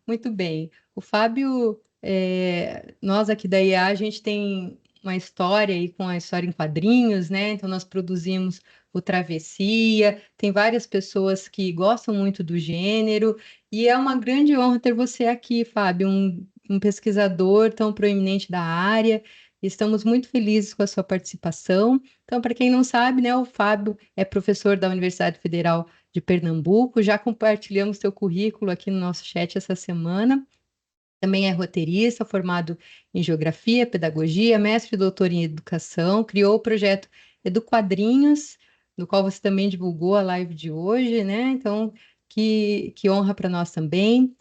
Muito bem. O Fábio, nós aqui da IA, a gente tem uma história aí com a história em quadrinhos, né? Então, nós produzimos o Travessia, tem várias pessoas que gostam muito do gênero, e é uma grande honra ter você aqui, Fábio, um pesquisador tão proeminente da área. Estamos muito felizes com a sua participação. Então, para quem não sabe, né, o Fábio é professor da Universidade Federal de Pernambuco. Já compartilhamos seu currículo aqui no nosso chat essa semana. Também é roteirista, formado em Geografia, Pedagogia, mestre e doutor em Educação. Criou o projeto Eduquadrinhos, no qual você também divulgou a live de hoje, né? Então, que honra para nós também.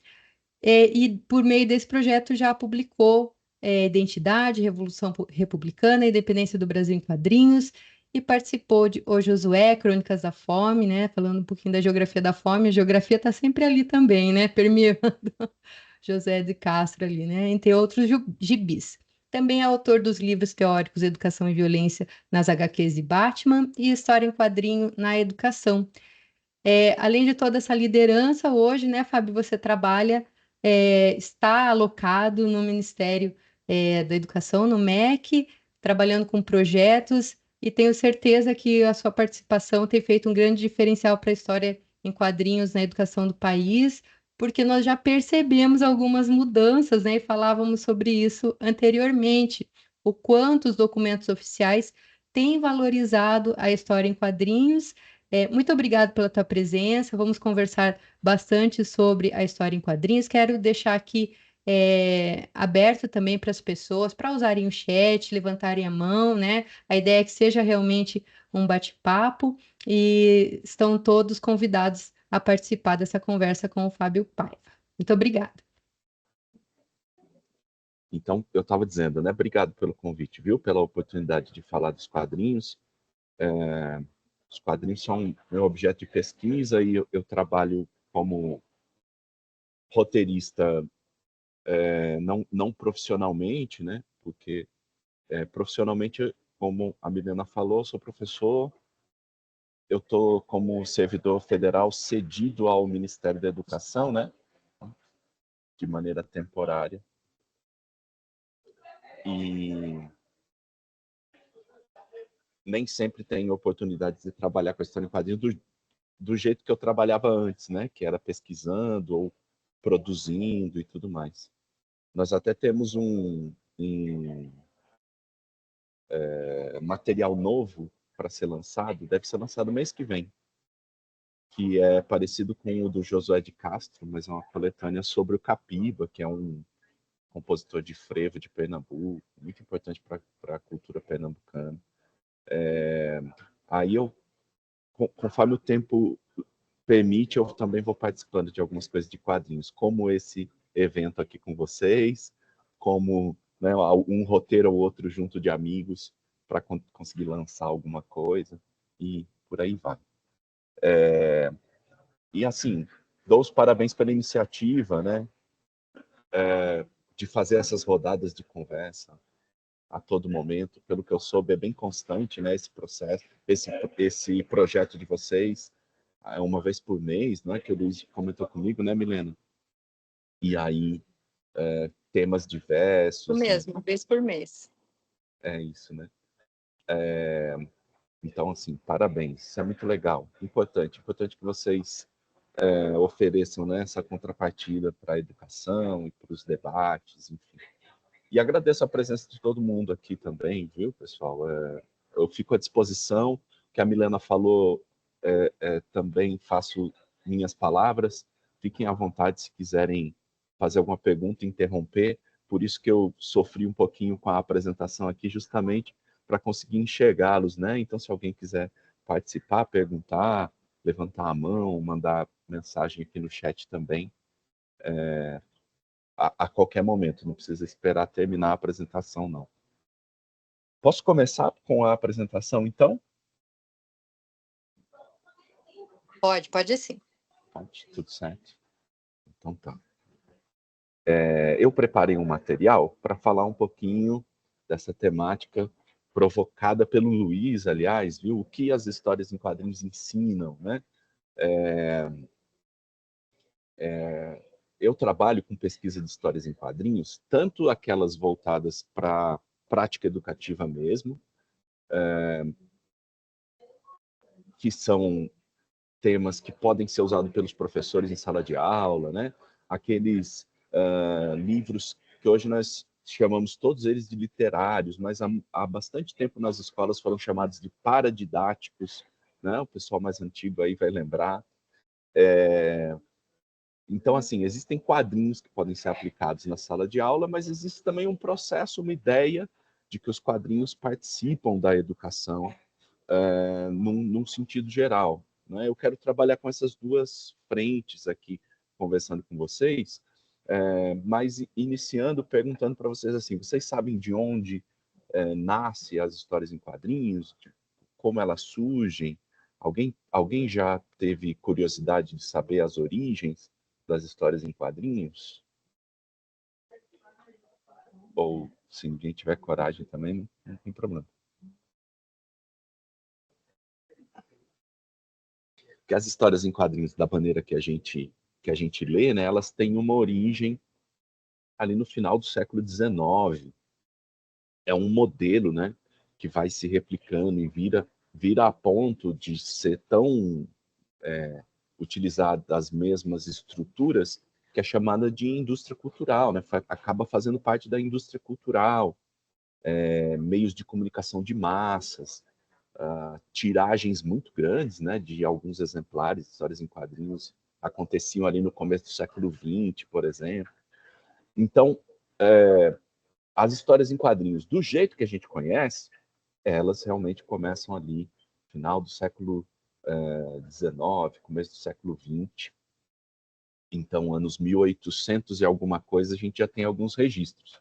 E por meio desse projeto já publicou Identidade, Revolução Republicana, Independência do Brasil em Quadrinhos, e participou de O Josué, Crônicas da Fome, né? Falando um pouquinho da geografia da fome, a geografia está sempre ali também, né? Permeando José de Castro ali, né? Entre outros gibis. Também é autor dos livros teóricos Educação e Violência nas HQs de Batman e História em Quadrinho na Educação. Além de toda essa liderança, hoje, né, Fábio, você trabalha, está alocado no Ministério, da Educação, no MEC, trabalhando com projetos, e tenho certeza que a sua participação tem feito um grande diferencial para a história em quadrinhos na educação do país, porque nós já percebemos algumas mudanças, né, e falávamos sobre isso anteriormente, o quanto os documentos oficiais têm valorizado a história em quadrinhos. Muito obrigado pela tua presença. Vamos conversar bastante sobre a história em quadrinhos. Quero deixar aqui aberto também para as pessoas para usarem o chat, levantarem a mão, né? A ideia é que seja realmente um bate-papo e estão todos convidados a participar dessa conversa com o Fábio Paiva. Muito obrigada. Então, eu estava dizendo, né? Obrigado pelo convite, viu? Pela oportunidade de falar dos quadrinhos. Os quadrinhos são meu objeto de pesquisa e eu trabalho como roteirista, não profissionalmente, né? Porque profissionalmente, como a Milena falou, sou professor. Eu estou como servidor federal cedido ao Ministério da Educação, né? De maneira temporária. E nem sempre tenho oportunidade de trabalhar com a história em quadrinhos do jeito que eu trabalhava antes, né? Que era pesquisando ou produzindo e tudo mais. Nós até temos um material novo para ser lançado, deve ser lançado mês que vem, que é parecido com o do Josué de Castro, mas é uma coletânea sobre o Capiba, que é um compositor de frevo de Pernambuco, muito importante para a cultura pernambucana. Aí eu, conforme o tempo permite, eu também vou participando de algumas coisas de quadrinhos, como esse evento aqui com vocês, como, né, um roteiro ou outro junto de amigos para conseguir lançar alguma coisa e por aí vai. E assim, dou os parabéns pela iniciativa, né, de fazer essas rodadas de conversa a todo momento. Pelo que eu soube, é bem constante, né, esse processo, esse projeto de vocês, uma vez por mês, né, que o Luiz comentou comigo, né, Milena? E aí, temas Isso diversos, e mesmo, vez por mês. é isso, né? Então, assim, parabéns, isso é muito legal, importante que vocês ofereçam, né, essa contrapartida para a educação e para os debates, enfim. E agradeço a presença de todo mundo aqui também, viu, pessoal? Eu fico à disposição, o que a Milena falou, também faço minhas palavras, fiquem à vontade se quiserem fazer alguma pergunta, interromper, por isso que eu sofri um pouquinho com a apresentação aqui, justamente para conseguir enxergá-los, né? Então, se alguém quiser participar, perguntar, levantar a mão, mandar mensagem aqui no chat também, a qualquer momento, não precisa esperar terminar a apresentação, não. Posso começar com a apresentação, então? Pode sim. Pode, tudo certo. Então tá. Eu preparei um material para falar um pouquinho dessa temática provocada pelo Luiz, aliás, viu? O que as histórias em quadrinhos ensinam, né? eu trabalho com pesquisa de histórias em quadrinhos, tanto aquelas voltadas para prática educativa mesmo, que são temas que podem ser usados pelos professores em sala de aula, né? Aqueles livros que hoje nós chamamos todos eles de literários, mas há bastante tempo nas escolas foram chamados de paradidáticos, né? O pessoal mais antigo aí vai lembrar. Então, assim, existem quadrinhos que podem ser aplicados na sala de aula, mas existe também um processo, uma ideia de que os quadrinhos participam da educação num sentido geral, né? Eu quero trabalhar com essas duas frentes aqui, conversando com vocês, mas iniciando, perguntando para vocês assim, vocês sabem de onde nasce as histórias em quadrinhos, como elas surgem? Alguém já teve curiosidade de saber as origens das histórias em quadrinhos? Ou se ninguém tiver coragem também, não tem problema. Porque as histórias em quadrinhos, da maneira que a gente lê, né, elas têm uma origem ali no final do século XIX. É um modelo, né, que vai se replicando e vira a ponto de ser tão utilizar as mesmas estruturas que é chamada de indústria cultural, né? Acaba fazendo parte da indústria cultural, meios de comunicação de massas, tiragens muito grandes, né, de alguns exemplares, histórias em quadrinhos aconteciam ali no começo do século XX, por exemplo. Então, as histórias em quadrinhos, do jeito que a gente conhece, elas realmente começam ali, final do século XIX, começo do século XX. Então, anos 1800 e alguma coisa, a gente já tem alguns registros.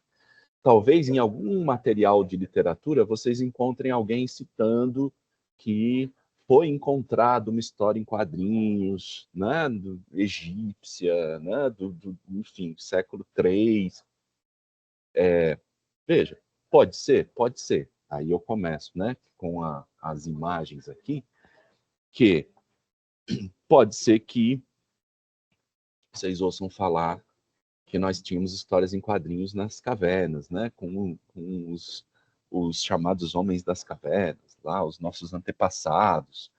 Talvez em algum material de literatura vocês encontrem alguém citando que foi encontrado uma história em quadrinhos, né, egípcia, né, enfim, século III. Veja, pode ser? Pode ser. Aí eu começo, né, com as imagens aqui, que pode ser que vocês ouçam falar que nós tínhamos histórias em quadrinhos nas cavernas, né, com os chamados homens das cavernas, lá, os nossos antepassados.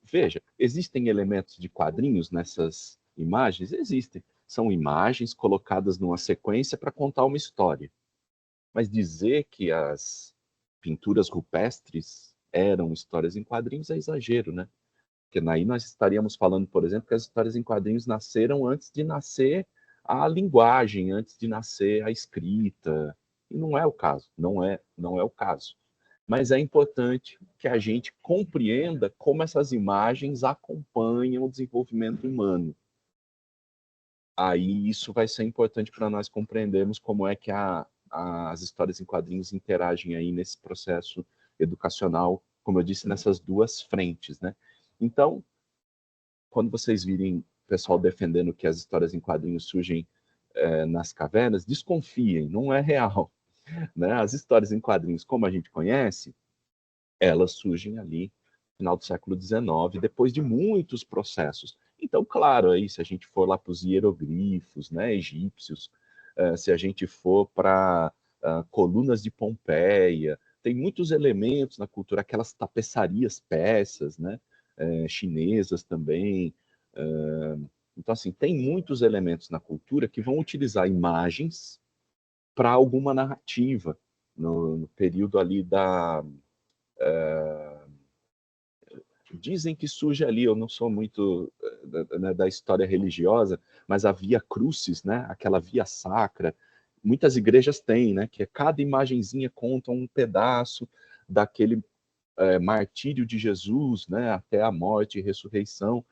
Veja, existem elementos de quadrinhos nessas imagens? Existem. São imagens colocadas numa sequência para contar uma história. Mas dizer que as pinturas rupestres eram histórias em quadrinhos é exagero, né? Porque aí nós estaríamos falando, por exemplo, que as histórias em quadrinhos nasceram antes de nascer a linguagem, antes de nascer a escrita. E não é o caso, não é o caso. Mas é importante que a gente compreenda como essas imagens acompanham o desenvolvimento humano. Aí isso vai ser importante para nós compreendermos como é que as histórias em quadrinhos interagem aí nesse processo educacional, como eu disse, nessas duas frentes, né? Então, quando vocês virem o pessoal defendendo que as histórias em quadrinhos surgem nas cavernas, desconfiem, não é real. Né? As histórias em quadrinhos, como a gente conhece, elas surgem ali no final do século XIX, depois de muitos processos. Então, claro, aí, se a gente for lá para os hieroglifos, né, egípcios, se a gente for para colunas de Pompeia, tem muitos elementos na cultura, aquelas tapeçarias persas, né, chinesas também. Então, assim, tem muitos elementos na cultura que vão utilizar imagens para alguma narrativa, no período ali dizem que surge ali, eu não sou muito da história religiosa, mas a Via Crucis, né? Aquela via sacra, muitas igrejas têm, né? Que cada imagenzinha conta um pedaço daquele martírio de Jesus, né? Até a morte e ressurreição,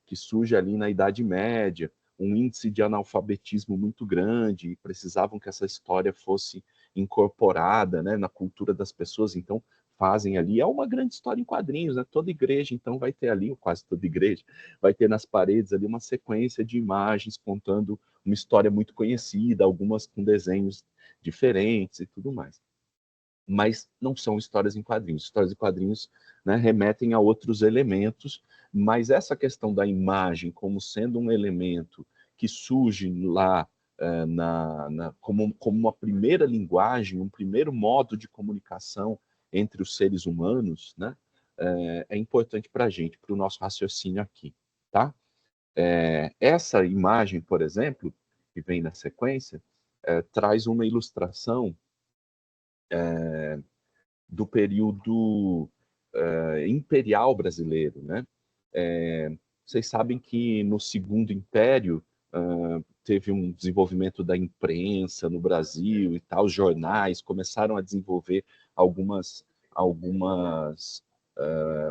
que surge ali na Idade Média, um índice de analfabetismo muito grande, e precisavam que essa história fosse incorporada, né, na cultura das pessoas, então fazem ali, é uma grande história em quadrinhos, né? Toda igreja então vai ter ali, ou quase toda igreja, vai ter nas paredes ali uma sequência de imagens contando uma história muito conhecida, algumas com desenhos diferentes e tudo mais. Mas não são histórias em quadrinhos. Histórias em quadrinhos, né, remetem a outros elementos, Mas essa questão da imagem como sendo um elemento que surge lá como uma primeira linguagem, um primeiro modo de comunicação entre os seres humanos, né? É importante para a gente, para o nosso raciocínio aqui, tá? Essa imagem, por exemplo, que vem na sequência, traz uma ilustração do período imperial brasileiro, né? Vocês sabem que no Segundo Império teve um desenvolvimento da imprensa no Brasil e tal, os jornais começaram a desenvolver algumas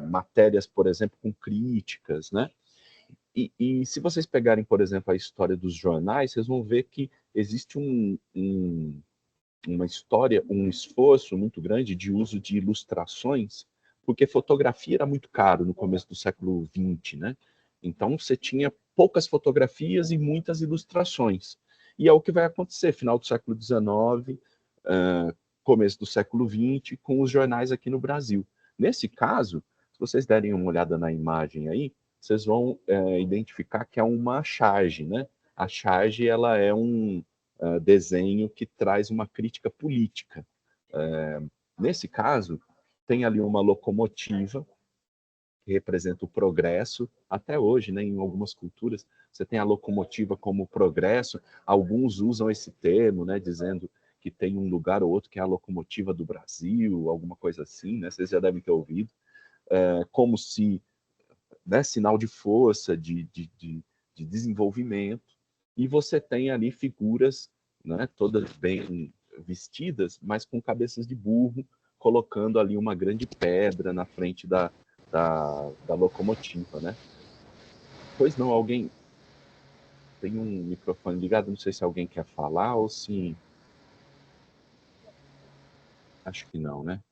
matérias, por exemplo, com críticas, né? E se vocês pegarem, por exemplo, a história dos jornais, vocês vão ver que existe uma história, um esforço muito grande de uso de ilustrações, porque fotografia era muito caro no começo do século XX, né? Então você tinha poucas fotografias e muitas ilustrações. E é o que vai acontecer final do século XIX, começo do século XX, com os jornais aqui no Brasil. Nesse caso, se vocês derem uma olhada na imagem aí, vocês vão identificar que é uma charge, né? A charge, ela é um desenho que traz uma crítica política. Nesse caso, tem ali uma locomotiva que representa o progresso, até hoje, né, em algumas culturas, você tem a locomotiva como progresso, alguns usam esse termo, né, dizendo que tem um lugar ou outro que é a locomotiva do Brasil, alguma coisa assim, né, vocês já devem ter ouvido, como se, né, sinal de força, de desenvolvimento, e você tem ali figuras, né, todas bem vestidas, mas com cabeças de burro, colocando ali uma grande pedra na frente da locomotiva, né? Pois não, alguém tem um microfone ligado, não sei se alguém quer falar ou se... Acho que não, né?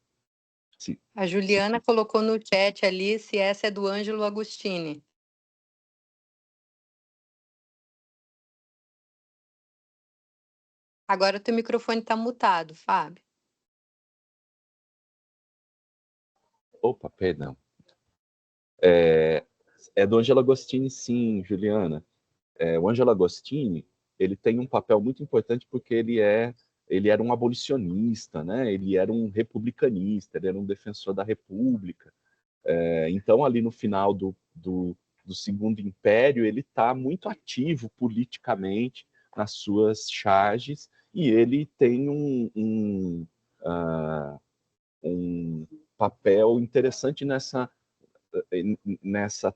A Juliana colocou no chat ali se essa é do Ângelo Agostini. Agora o teu microfone está mutado, Fábio. Opa, perdão. É do Ângelo Agostini, sim, Juliana. O Ângelo Agostini, ele tem um papel muito importante porque ele era um abolicionista, né? Ele era um republicanista, ele era um defensor da República. Então, ali no final do Segundo Império, ele está muito ativo politicamente nas suas charges e ele tem um papel interessante nessa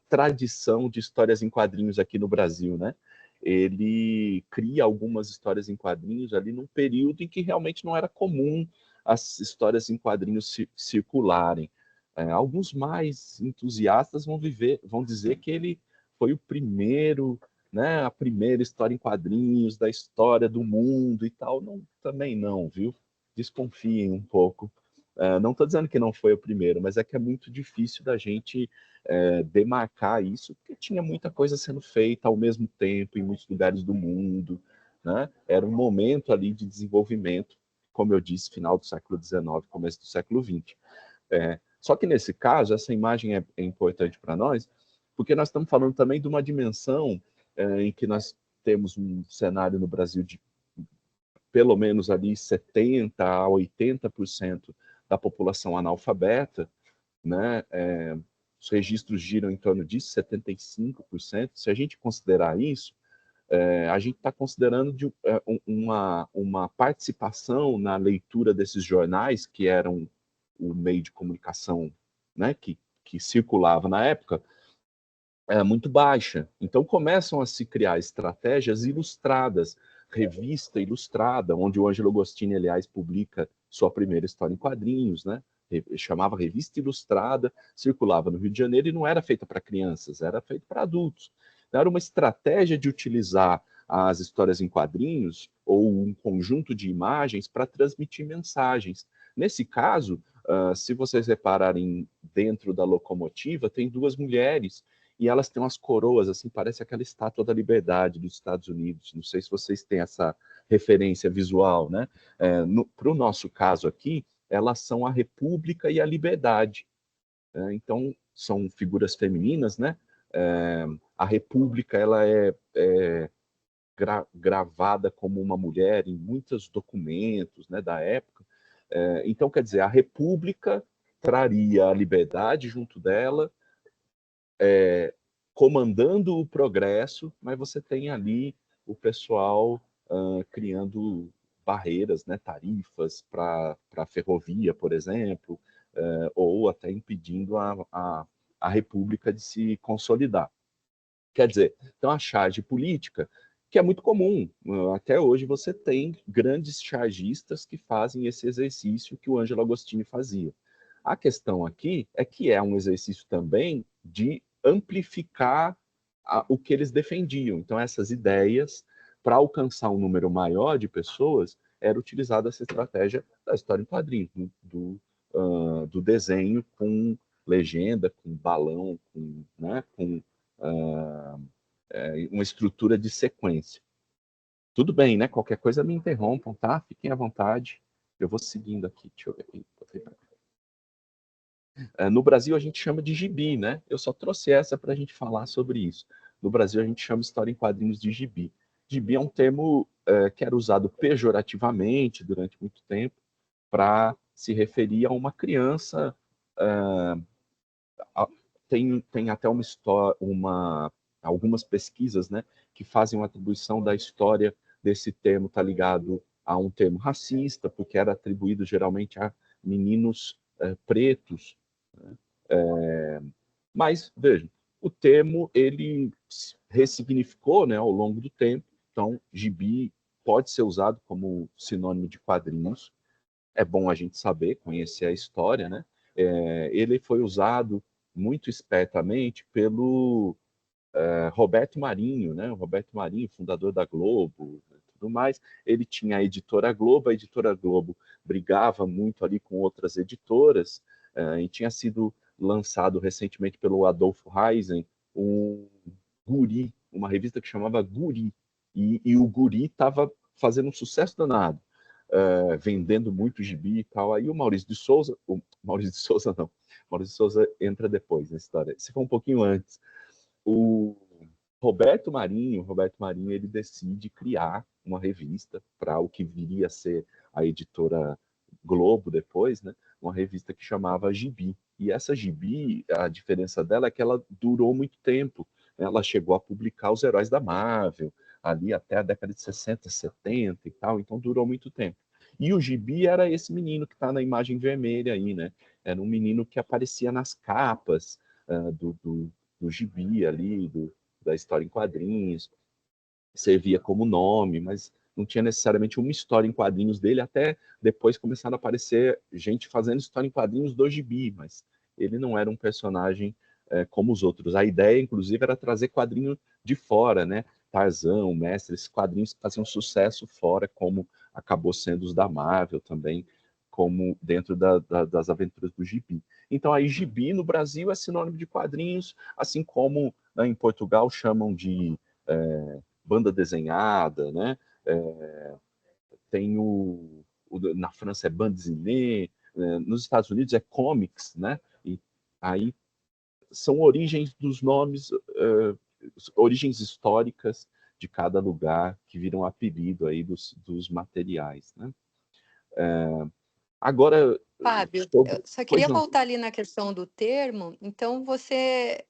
tradição de histórias em quadrinhos aqui no Brasil, né? Ele cria algumas histórias em quadrinhos ali num período em que realmente não era comum as histórias em quadrinhos circularem. Alguns mais entusiastas vão dizer que ele foi o primeiro, né, a primeira história em quadrinhos da história do mundo e tal. Não, também não, viu? Desconfiem um pouco. Não estou dizendo que não foi o primeiro, mas é que é muito difícil da gente demarcar isso, porque tinha muita coisa sendo feita ao mesmo tempo em muitos lugares do mundo, né? Era um momento ali de desenvolvimento, como eu disse, final do século XIX, começo do século XX. Só que nesse caso, essa imagem é importante para nós, porque nós estamos falando também de uma dimensão em que nós temos um cenário no Brasil de pelo menos ali 70% a 80% da população analfabeta, né? Os registros giram em torno disso, 75%. Se a gente considerar isso, a gente está considerando uma participação na leitura desses jornais, que eram o meio de comunicação, né, que circulava na época, muito baixa. Então começam a se criar estratégias ilustradas, revista ilustrada, onde o Ângelo Agostini, aliás, publica sua primeira história em quadrinhos, né? Chamava Revista Ilustrada, circulava no Rio de Janeiro e não era feita para crianças, era feita para adultos. Era uma estratégia de utilizar as histórias em quadrinhos ou um conjunto de imagens para transmitir mensagens. Nesse caso, se vocês repararem dentro da locomotiva, tem duas mulheres e elas têm umas coroas, assim, parece aquela estátua da liberdade dos Estados Unidos. Não sei se vocês têm essa referência visual, né? Para o nosso caso aqui, elas são a República e a Liberdade. Então, são figuras femininas, né? A República ela é gravada como uma mulher em muitos documentos, né, da época. Então, quer dizer, a República traria a liberdade junto dela, comandando o progresso, mas você tem ali o pessoal criando barreiras, né, tarifas para a ferrovia, por exemplo, ou até impedindo a República de se consolidar. Quer dizer, então a charge política, que é muito comum, até hoje você tem grandes chargistas que fazem esse exercício que o Ângelo Agostini fazia. A questão aqui é que é um exercício também de amplificar o que eles defendiam. Então, essas ideias, para alcançar um número maior de pessoas, era utilizada essa estratégia da história em quadrinhos, do desenho com legenda, com balão, com uma estrutura de sequência. Tudo bem, né? Qualquer coisa me interrompam, tá? Fiquem à vontade. Eu vou seguindo aqui. Deixa eu ver. No Brasil a gente chama de gibi, né? Eu só trouxe essa para a gente falar sobre isso. No Brasil a gente chama história em quadrinhos de gibi. Gibi é um termo que era usado pejorativamente durante muito tempo para se referir a uma criança. Tem até uma história, algumas pesquisas, né, que fazem uma atribuição da história desse termo tá ligado a um termo racista, porque era atribuído geralmente a meninos pretos, né? Mas vejam, o termo ele ressignificou, né, ao longo do tempo. Então, gibi pode ser usado como sinônimo de quadrinhos. É bom a gente saber, conhecer a história, né? Ele foi usado muito espertamente pelo Roberto Marinho, né? O Roberto Marinho, fundador da Globo, e tudo mais. Ele tinha a editora Globo brigava muito ali com outras editoras, e tinha sido lançado recentemente pelo Adolfo Eisen um Guri, uma revista que chamava Guri, e o Guri estava fazendo um sucesso danado, vendendo muito gibi e tal. Aí o Maurício de Souza não, Maurício de Souza entra depois na história, se for um pouquinho antes, o Roberto Marinho, ele decide criar uma revista para o que viria a ser a editora Globo depois, né? Uma revista que chamava Gibi. E essa Gibi, a diferença dela é que ela durou muito tempo. Ela chegou a publicar os heróis da Marvel, ali até a década de 60, 70 e tal, então durou muito tempo. E o Gibi era esse menino que está na imagem vermelha aí, né? Era um menino que aparecia nas capas do gibi ali, da história em quadrinhos, servia como nome, mas não tinha necessariamente uma história em quadrinhos dele, até depois começaram a aparecer gente fazendo história em quadrinhos do gibi, mas ele não era um personagem como os outros. A ideia, inclusive, era trazer quadrinho de fora, né? Tarzan, o Mestre, esses quadrinhos que faziam sucesso fora, como acabou sendo os da Marvel também, como dentro das aventuras do gibi. Então, aí, gibi no Brasil é sinônimo de quadrinhos, assim como, né, em Portugal chamam de banda desenhada, né? Tem na França é bande dessinée, nos Estados Unidos é comics, né? E aí são origens dos nomes, origens históricas de cada lugar que viram apelido aí dos materiais, né? Agora, Fábio, eu sobre... só Pois queria não. voltar ali na questão do termo. Então, você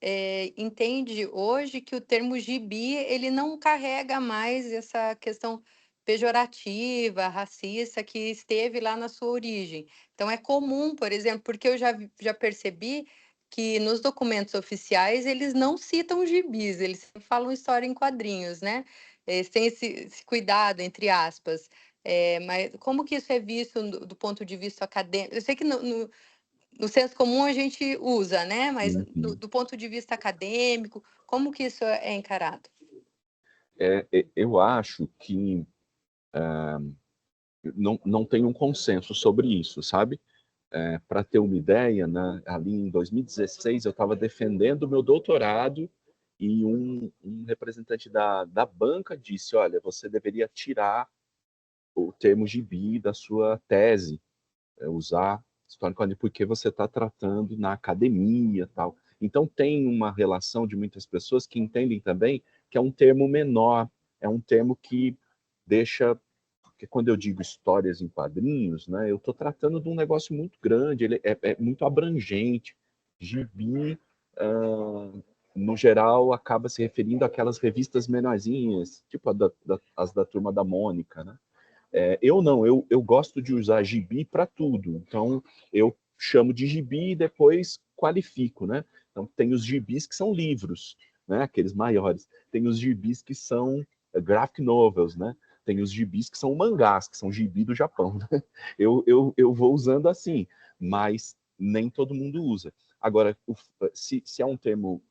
entende hoje que o termo gibi ele não carrega mais essa questão pejorativa, racista que esteve lá na sua origem. Então, é comum, por exemplo, porque eu já percebi que nos documentos oficiais eles não citam gibis, eles sempre falam história em quadrinhos, né? Eles têm esse cuidado, entre aspas. Mas como que isso é visto do ponto de vista acadêmico? Eu sei que no senso comum a gente usa, né? Mas Uhum. do ponto de vista acadêmico, como que isso é encarado? Eu acho que não tem um consenso sobre isso, sabe? Para ter uma ideia, né, ali em 2016 eu estava defendendo o meu doutorado e um representante da banca disse, olha, você deveria tirar o termo gibi da sua tese, usar história em quadrinhos, porque você está tratando na academia tal. Então, tem uma relação de muitas pessoas que entendem também que é um termo menor, é um termo que deixa... Porque quando eu digo histórias em quadrinhos, né, eu estou tratando de um negócio muito grande, ele é muito abrangente. Gibi, no geral, acaba se referindo àquelas revistas menorzinhas, tipo as da Turma da Mônica, né? Eu não, eu gosto de usar gibi para tudo. Então, eu chamo de gibi e depois qualifico, né? Então, tem os gibis que são livros, né? Aqueles maiores. Tem os gibis que são graphic novels, né? Tem os gibis que são mangás, que são gibi do Japão. Né? Eu vou usando assim, mas nem todo mundo usa. Agora, se é um termo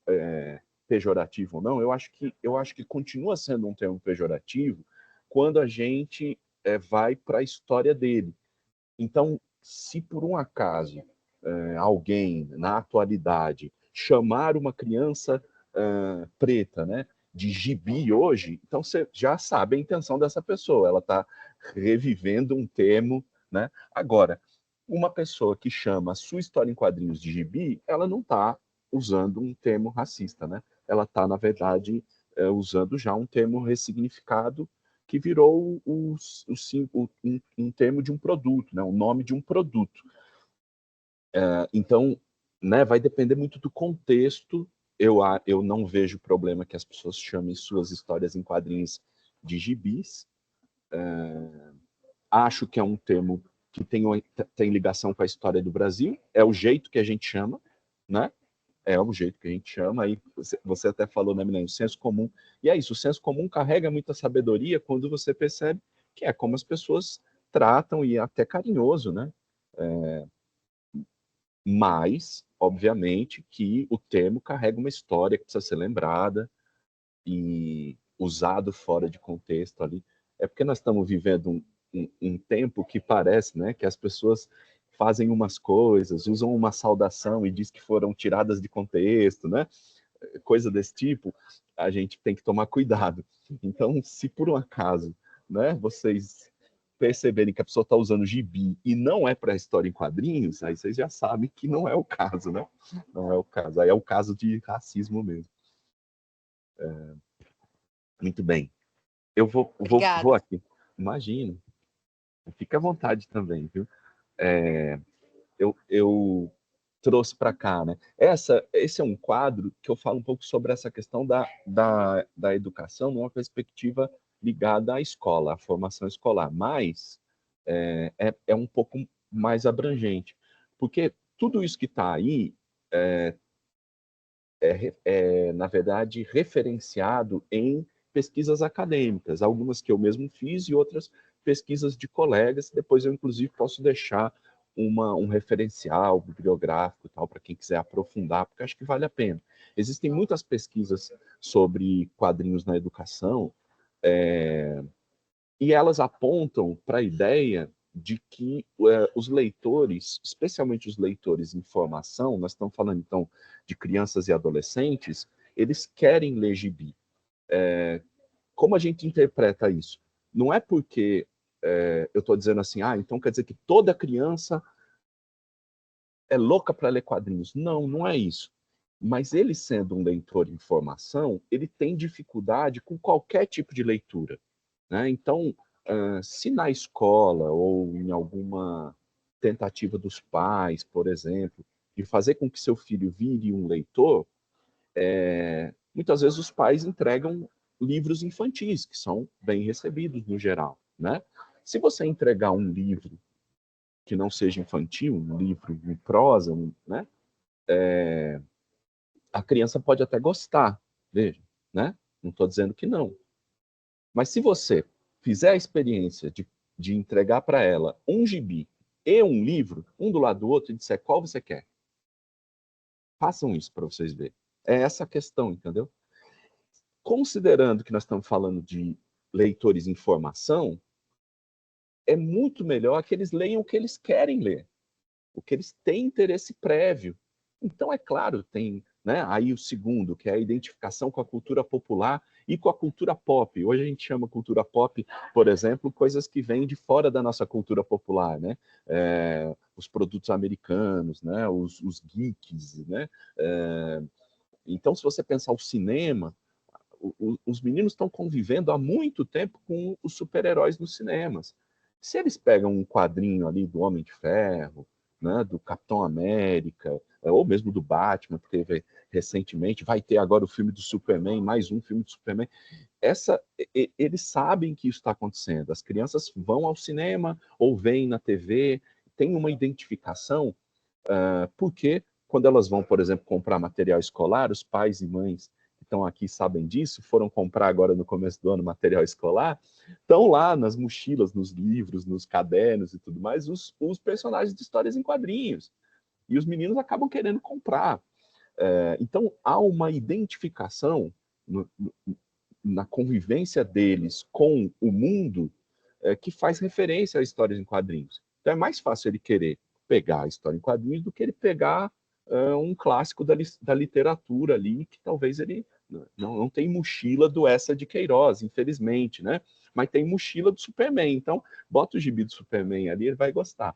pejorativo ou não, eu acho que continua sendo um termo pejorativo quando a gente vai para a história dele. Então, se por um acaso alguém, na atualidade, chamar uma criança preta, né, de gibi hoje, então você já sabe a intenção dessa pessoa, ela está revivendo um termo, né? Agora, uma pessoa que chama a sua história em quadrinhos de gibi, ela não está usando um termo racista, né? Ela está, na verdade, usando já um termo ressignificado que virou um termo de um produto, né? O nome de um produto. Então, né, vai depender muito do contexto. Eu não vejo problema que as pessoas chamem suas histórias em quadrinhos de gibis. Acho que é um termo que tem ligação com a história do Brasil. É o jeito que a gente chama, né? É o jeito que a gente chama. Aí você até falou, né, Milena, o senso comum. E é isso, o senso comum carrega muita sabedoria quando você percebe que é como as pessoas tratam, e é até carinhoso, né? Mas, obviamente, que o termo carrega uma história que precisa ser lembrada e usado fora de contexto ali. É porque nós estamos vivendo um tempo que parece, né, que as pessoas fazem umas coisas, usam uma saudação e diz que foram tiradas de contexto, né? Coisa desse tipo, a gente tem que tomar cuidado. Então, se por um acaso, né, vocês perceberem que a pessoa está usando gibi e não é para história em quadrinhos, aí vocês já sabem que não é o caso, né? Não é o caso. Aí é o caso de racismo mesmo. Muito bem. Eu vou Obrigada. aqui. Imagino. Fica à vontade também, viu? Eu trouxe para cá, né? Esse é um quadro que eu falo um pouco sobre essa questão da educação numa perspectiva ligada à escola, à formação escolar, mas é um pouco mais abrangente, porque tudo isso que está aí na verdade, referenciado em pesquisas acadêmicas, algumas que eu mesmo fiz e outras pesquisas de colegas. Depois eu, inclusive, posso deixar um referencial bibliográfico tal para quem quiser aprofundar, porque acho que vale a pena. Existem muitas pesquisas sobre quadrinhos na educação, e elas apontam para a ideia de que os leitores, especialmente os leitores em formação, nós estamos falando então de crianças e adolescentes, eles querem ler gibi. Como a gente interpreta isso? Não é porque eu estou dizendo assim, então quer dizer que toda criança é louca para ler quadrinhos. Não, não é isso. Mas ele, sendo um leitor em formação, ele tem dificuldade com qualquer tipo de leitura, né? Então, se na escola ou em alguma tentativa dos pais, por exemplo, de fazer com que seu filho vire um leitor, muitas vezes os pais entregam livros infantis, que são bem recebidos no geral, né? Se você entregar um livro que não seja infantil, um livro em prosa, né? A criança pode até gostar, veja, né? Não estou dizendo que não. Mas se você fizer a experiência de entregar para ela um gibi e um livro, um do lado do outro, e disser qual você quer, façam isso para vocês verem. É essa a questão, entendeu? Considerando que nós estamos falando de leitores em formação, é muito melhor que eles leiam o que eles querem ler, o que eles têm interesse prévio. Então, é claro, tem, né, aí o segundo, que é a identificação com a cultura popular, E com a cultura pop. Hoje a gente chama cultura pop, por exemplo, coisas que vêm de fora da nossa cultura popular, né? Os produtos americanos, né? Os geeks, né? Então, se você pensar o cinema, os meninos estão convivendo há muito tempo com os super-heróis nos cinemas. Se eles pegam um quadrinho ali do Homem de Ferro, né, do Capitão América, ou mesmo do Batman, que teve recentemente, vai ter agora o filme do Superman, mais um filme do Superman. Eles sabem que isso está acontecendo. As crianças vão ao cinema ou veem na TV, tem uma identificação, porque quando elas vão, por exemplo, comprar material escolar, os pais e mães que estão aqui sabem disso, foram comprar agora no começo do ano material escolar, estão lá nas mochilas, nos livros, nos cadernos e tudo mais, os personagens de histórias em quadrinhos. E os meninos acabam querendo comprar. Então, há uma identificação na convivência deles com o mundo que faz referência a histórias em quadrinhos. Então, é mais fácil ele querer pegar a história em quadrinhos do que ele pegar um clássico da literatura ali, que talvez ele não tem mochila do Essa de Queiroz, infelizmente, né? Mas tem mochila do Superman. Então, bota o gibi do Superman ali, ele vai gostar.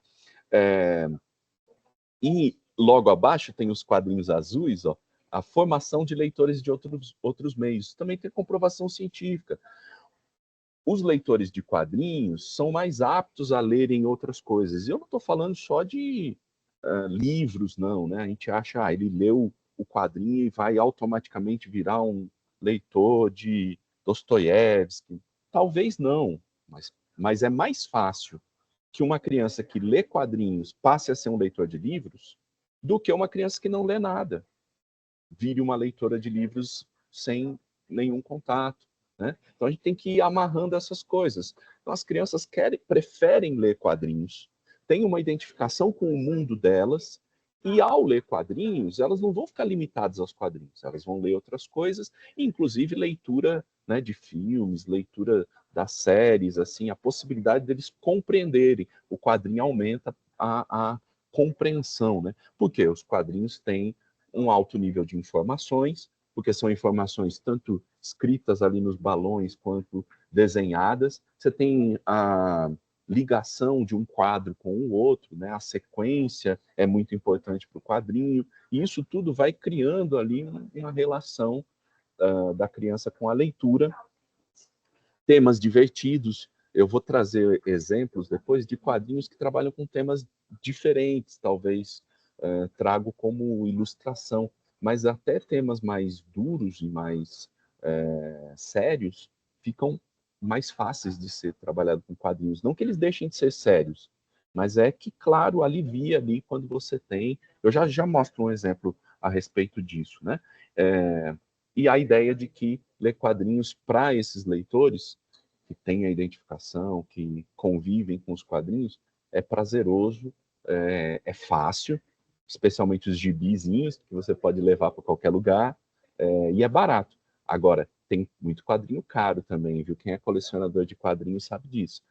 E logo abaixo tem os quadrinhos azuis, ó, a formação de leitores de outros meios. Também tem comprovação científica. Os leitores de quadrinhos são mais aptos a lerem outras coisas. E eu não estou falando só de livros, não, né? A gente acha, ele leu o quadrinho e vai automaticamente virar um leitor de Dostoiévski. Talvez não, mas é mais fácil que uma criança que lê quadrinhos passe a ser um leitor de livros do que uma criança que não lê nada, vire uma leitora de livros sem nenhum contato. Né? Então a gente tem que ir amarrando essas coisas. Então as crianças preferem ler quadrinhos, têm uma identificação com o mundo delas, e ao ler quadrinhos, elas não vão ficar limitadas aos quadrinhos, elas vão ler outras coisas, inclusive leitura, né, de filmes, leitura das séries, assim, a possibilidade deles compreenderem. O quadrinho aumenta a compreensão, né? Porque os quadrinhos têm um alto nível de informações, porque são informações tanto escritas ali nos balões quanto desenhadas. Você tem a ligação de um quadro com o outro, né? A sequência é muito importante para o quadrinho, e isso tudo vai criando ali uma relação da criança com a leitura. Temas divertidos. Eu vou trazer exemplos depois de quadrinhos que trabalham com temas diferentes, talvez trago como ilustração, mas até temas mais duros e mais sérios ficam mais fáceis de ser trabalhado com quadrinhos. Não que eles deixem de ser sérios, mas é que, claro, alivia ali quando você tem. Eu já mostro um exemplo a respeito disso, né? E a ideia de que ler quadrinhos para esses leitores que têm a identificação, que convivem com os quadrinhos, é prazeroso, é fácil, especialmente os gibizinhos, que você pode levar para qualquer lugar, e é barato. Agora, tem muito quadrinho caro também, viu? Quem é colecionador de quadrinhos sabe disso.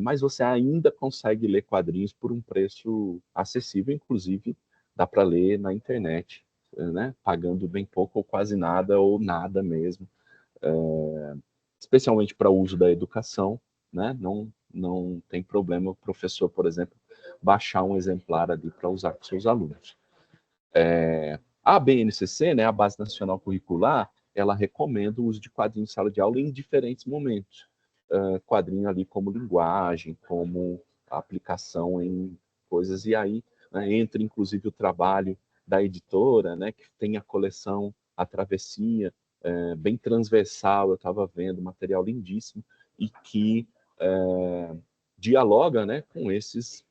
Mas você ainda consegue ler quadrinhos por um preço acessível, inclusive dá para ler na internet, né? Pagando bem pouco ou quase nada, ou nada mesmo. Especialmente para o uso da educação, né? Não tem problema o professor, por exemplo, baixar um exemplar ali para usar com seus alunos. A BNCC, né, a Base Nacional Curricular, ela recomenda o uso de quadrinhos em sala de aula em diferentes momentos. Quadrinho ali como linguagem, como aplicação em coisas, e aí né, entra inclusive o trabalho da editora, né, que tem a coleção A Travessia, bem transversal, eu estava vendo, material lindíssimo, e que dialoga né, com essas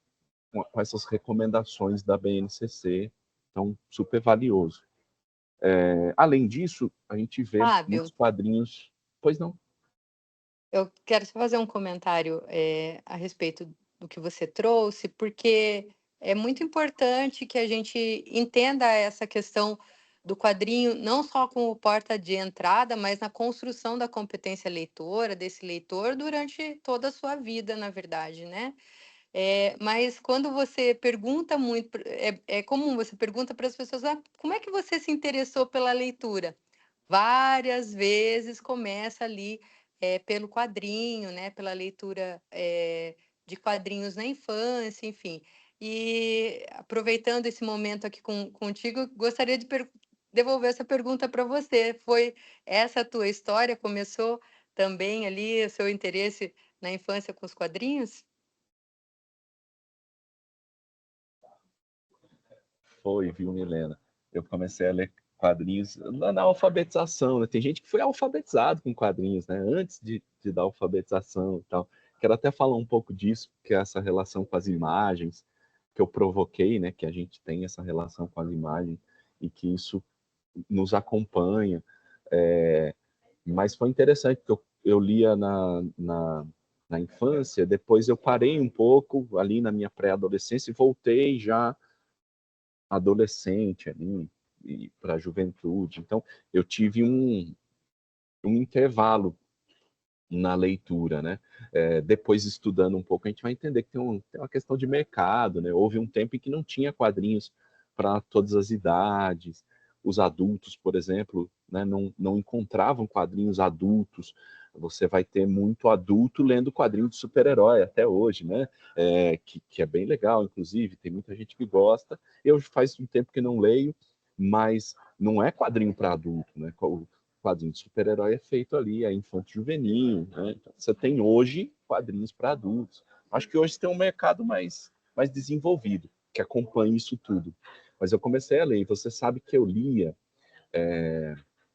recomendações da BNCC, então super valioso. Além disso, a gente vê muitos Fábio, quadrinhos. Pois não. eu quero só fazer um comentário a respeito do que você trouxe, porque é muito importante que a gente entenda essa questão do quadrinho, não só como porta de entrada, mas na construção da competência leitora, desse leitor, durante toda a sua vida, na verdade, né? Mas quando você pergunta muito, é comum, você pergunta para as pessoas, como é que você se interessou pela leitura? várias vezes começa ali pelo quadrinho, né? Pela leitura de quadrinhos na infância, enfim. E aproveitando esse momento aqui contigo, eu gostaria de devolver essa pergunta para você. Foi essa a tua história? Começou também ali o seu interesse na infância com os quadrinhos? Foi, viu, Milena? Eu comecei a ler quadrinhos na alfabetização, né? Tem gente que foi alfabetizado com quadrinhos, né? Antes de dar alfabetização e tal. Quero até falar um pouco disso, que é essa relação com as imagens que eu provoquei, né? Que a gente tem essa relação com as imagens e que isso nos acompanha. Mas foi interessante, porque eu lia na infância, depois eu parei um pouco ali na minha pré-adolescência e voltei já adolescente ali para a juventude. Então, eu tive um intervalo na leitura, né? Depois, estudando um pouco, a gente vai entender que tem uma questão de mercado, né? Houve um tempo em que não tinha quadrinhos para todas as idades. Os adultos, por exemplo, né, não encontravam quadrinhos adultos. Você vai ter muito adulto lendo quadrinho de super-herói até hoje, né? Que é bem legal, inclusive, tem muita gente que gosta. Eu faz um tempo que não leio, mas não é quadrinho para adulto, né? O quadrinho de super-herói é feito ali, é infanto-juvenil, né? Então, você tem hoje quadrinhos para adultos. Acho que hoje tem um mercado mais desenvolvido, que acompanha isso tudo. Mas eu comecei a ler, e você sabe que eu lia,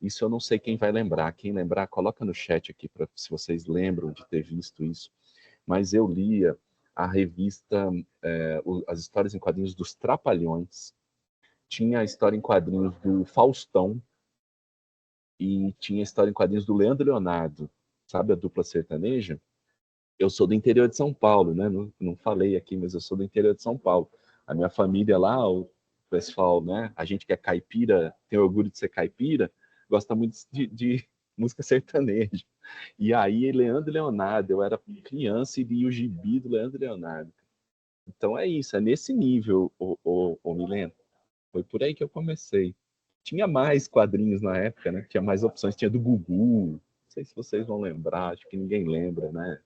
isso eu não sei quem vai lembrar. Quem lembrar, coloca no chat aqui, se vocês lembram de ter visto isso. Mas eu lia a revista, as histórias em quadrinhos dos Trapalhões, tinha a história em quadrinhos do Faustão, e tinha história em quadrinhos do Leandro Leonardo, sabe a dupla sertaneja? Eu sou do interior de São Paulo, né? Não falei aqui, mas eu sou do interior de São Paulo. A minha família lá, o pessoal, né? A gente que é caipira, tem orgulho de ser caipira, gosta muito de música sertaneja. E aí, Leandro Leonardo, eu era criança e li o gibi do Leandro Leonardo. Então é isso, é nesse nível, o Milena. Foi por aí que eu comecei. Tinha mais quadrinhos na época, né? Tinha mais opções. Tinha do Gugu. Não sei se vocês vão lembrar, acho que ninguém lembra, né?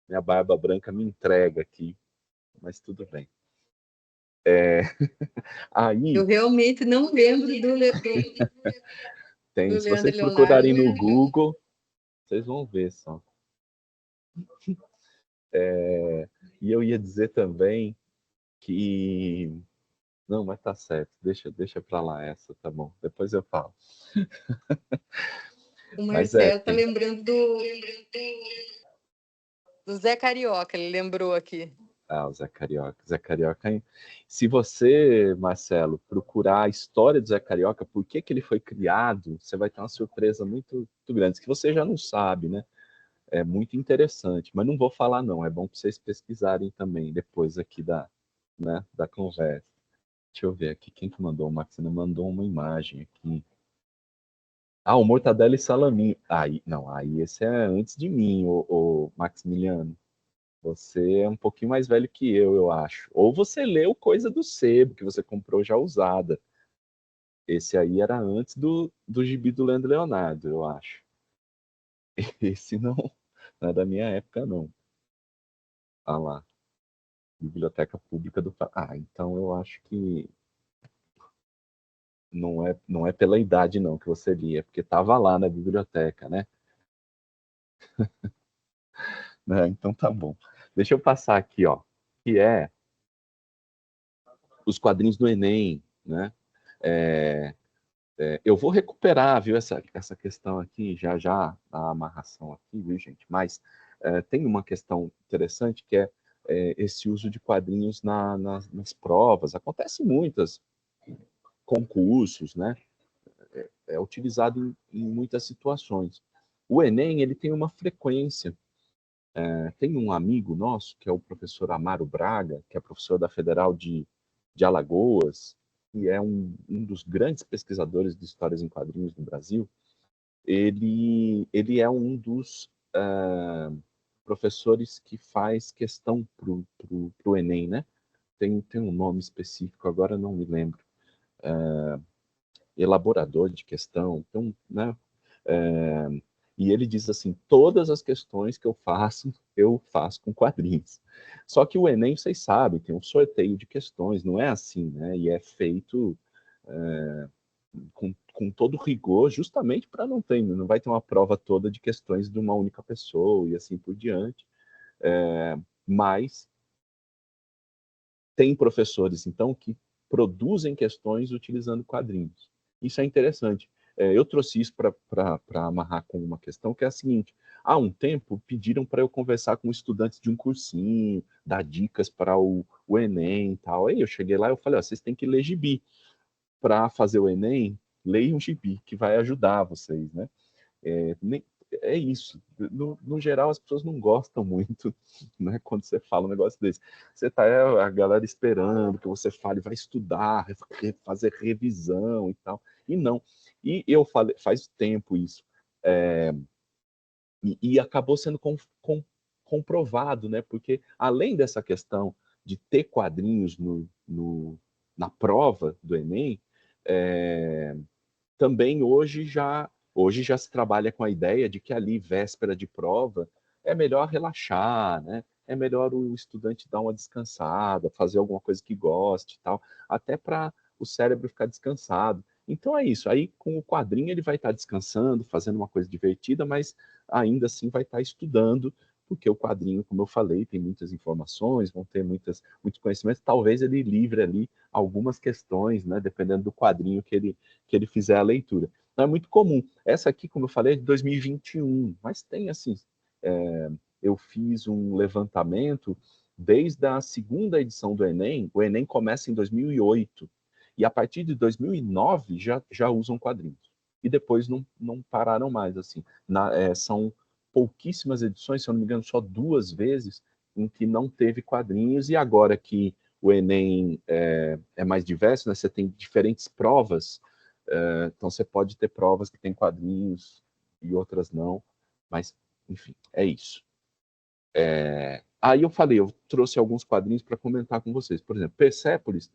Minha barba branca me entrega aqui, mas tudo bem. Eu Aí realmente não lembro tem, do se Leandro vocês Leonardo. procurarem no Google, vocês vão ver só. E eu ia dizer também que. Não, mas tá certo. Deixa pra lá essa, tá bom. Depois eu falo. O Mas Marcelo tá tem. lembrando do Zé Carioca, ele lembrou aqui. Ah, o Zé Carioca. Zé Carioca, hein? Se você, Marcelo, procurar a história do Zé Carioca, por que que ele foi criado, você vai ter uma surpresa muito grande, que você já não sabe, né? É muito interessante, mas não vou falar não, é bom para vocês pesquisarem também depois aqui da conversa. Deixa eu ver aqui, quem que mandou? O Maxina mandou uma imagem aqui. Ah, o Mortadela e Salaminho. Aí esse é antes de mim, o Maximiliano. Você é um pouquinho mais velho que eu acho. Ou você leu Coisa do Sebo, que você comprou já usada. Esse aí era antes do gibi do Leandro Leonardo, eu acho. Esse não é da minha época, não. Ah lá, Biblioteca Pública do... Ah, então eu acho que não é pela idade, não, que você lia, porque estava lá na biblioteca, né? Então tá bom. Deixa eu passar aqui, ó, que é os quadrinhos do Enem, né? É, eu vou recuperar, viu, essa questão aqui, já, a amarração aqui, viu, gente? Mas tem uma questão interessante que é esse uso de quadrinhos nas provas. Acontece em muitos concursos, né? É utilizado em muitas situações. O Enem, ele tem uma frequência. Tem um amigo nosso, que é o professor Amaro Braga, que é professor da Federal de Alagoas, e é um dos grandes pesquisadores de histórias em quadrinhos no Brasil. Ele é um dos professores que faz questão para o Enem, né? Tem um nome específico, agora não me lembro. Elaborador de questão. Então, né? E ele diz assim, todas as questões que eu faço com quadrinhos. Só que o Enem, vocês sabem, tem um sorteio de questões, não é assim, né? E é feito com todo rigor, justamente para não vai ter uma prova toda de questões de uma única pessoa e assim por diante. Mas tem professores, então, que produzem questões utilizando quadrinhos. Isso é interessante. Eu trouxe isso para amarrar com uma questão que é a seguinte: há um tempo pediram para eu conversar com estudantes de um cursinho, dar dicas para o Enem e tal. Aí eu cheguei lá e falei, ó, vocês têm que ler gibi. Para fazer o Enem, leiam um gibi, que vai ajudar vocês, né? É isso. No geral, as pessoas não gostam muito, né? Quando você fala um negócio desse. Você tá a galera esperando que você fale, vai estudar, fazer revisão e tal. E não. E eu falei, faz tempo isso. E acabou sendo comprovado, né? Porque além dessa questão de ter quadrinhos na prova do Enem, também hoje já se trabalha com a ideia de que ali, véspera de prova, é melhor relaxar, né? É melhor o estudante dar uma descansada, fazer alguma coisa que goste e tal, até para o cérebro ficar descansado. Então é isso. Aí com o quadrinho ele vai estar descansando, fazendo uma coisa divertida, mas ainda assim vai estar estudando, porque o quadrinho, como eu falei, tem muitas informações, vão ter muitos conhecimentos. Talvez ele livre ali algumas questões, né? Dependendo do quadrinho que ele fizer a leitura. Não é muito comum. Essa aqui, como eu falei, é de 2021, mas tem assim, eu fiz um levantamento desde a segunda edição do Enem. O Enem começa em 2008 e a partir de 2009 já usam quadrinhos. E depois não pararam mais assim. São pouquíssimas edições, se eu não me engano, só 2 vezes em que não teve quadrinhos, e agora que o Enem é mais diverso, né? Você tem diferentes provas, então você pode ter provas que tem quadrinhos e outras não, mas enfim, é isso. Aí eu falei, eu trouxe alguns quadrinhos para comentar com vocês. Por exemplo, Persépolis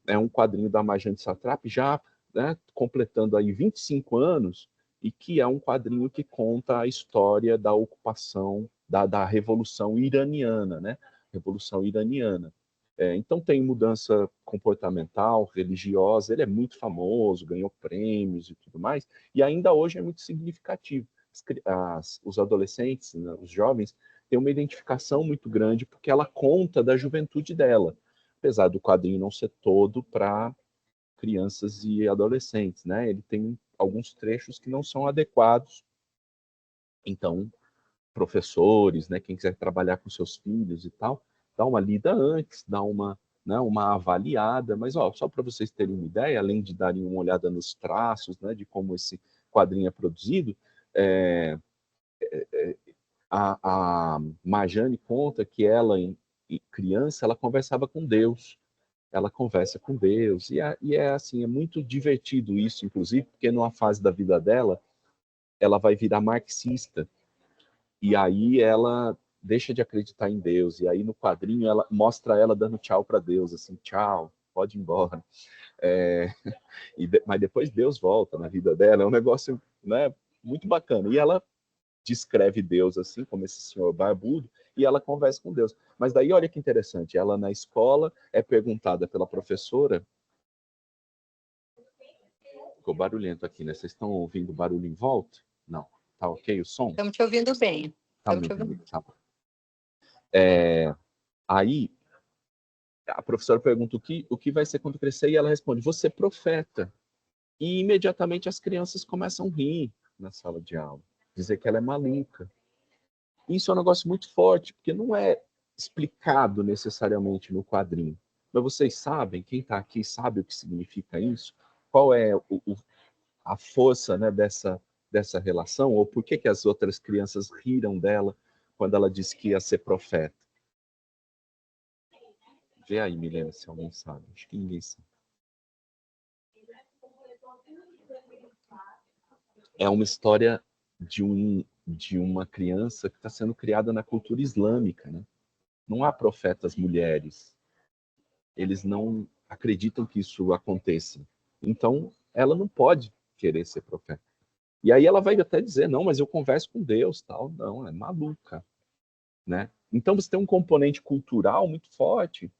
é um quadrinho da Majane Satrapi, já, né, completando aí 25 anos, e que é um quadrinho que conta a história da ocupação, da Revolução Iraniana, né? Revolução Iraniana. Então tem mudança comportamental, religiosa, ele é muito famoso, ganhou prêmios e tudo mais, e ainda hoje é muito significativo. Os adolescentes, né, os jovens, têm uma identificação muito grande porque ela conta da juventude dela, apesar do quadrinho não ser todo para crianças e adolescentes, né? Ele tem alguns trechos que não são adequados, então professores, né, quem quiser trabalhar com seus filhos e tal, dá uma lida antes, dá uma avaliada, mas ó, só para vocês terem uma ideia, além de darem uma olhada nos traços, né, de como esse quadrinho é produzido, a Majane conta que ela, em criança, ela conversava com Deus, ela conversa com Deus, e é assim, é muito divertido isso, inclusive, porque numa fase da vida dela, ela vai virar marxista, e aí ela deixa de acreditar em Deus. E aí no quadrinho ela mostra ela dando tchau para Deus, assim, tchau, pode ir embora. Mas depois Deus volta na vida dela. É um negócio, né, muito bacana. E ela descreve Deus assim, como esse senhor barbudo, e ela conversa com Deus. Mas daí olha que interessante, ela na escola é perguntada pela professora. Ficou barulhento aqui, né? Vocês estão ouvindo barulho em volta? Não. Tá ok o som? Estamos te ouvindo bem. Tá me ouvindo? Tá bom. Aí a professora pergunta o que vai ser quando crescer, e ela responde, você profeta. E imediatamente as crianças começam a rir na sala de aula, dizer que ela é maluca. Isso é um negócio muito forte, porque não é explicado necessariamente no quadrinho. Mas vocês sabem, quem está aqui sabe o que significa isso? Qual é a força, né, dessa relação? Ou por que as outras crianças riram dela quando ela disse que ia ser profeta? Vê aí, Milena, se alguém sabe. Acho que ninguém sabe. É uma história de uma criança que está sendo criada na cultura islâmica, né? Não há profetas mulheres. Eles não acreditam que isso aconteça. Então, ela não pode querer ser profeta. E aí ela vai até dizer, não, mas eu converso com Deus, tal. Não, é maluca, né? Então você tem um componente cultural muito forte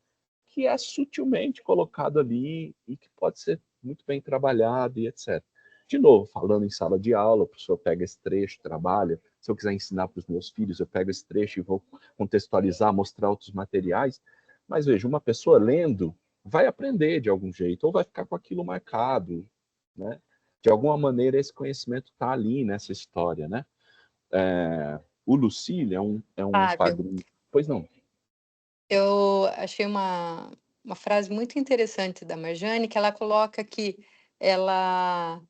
que é sutilmente colocado ali e que pode ser muito bem trabalhado e etc. De novo, falando em sala de aula, o professor pega esse trecho, trabalha. Se eu quiser ensinar para os meus filhos, eu pego esse trecho e vou contextualizar, mostrar outros materiais. Mas veja, uma pessoa lendo vai aprender de algum jeito, ou vai ficar com aquilo marcado, né? De alguma maneira, esse conhecimento está ali nessa história, né? O Lucille é um Fábio, quadrinho... Pois não. eu achei uma frase muito interessante da Marjane, que ela coloca que ela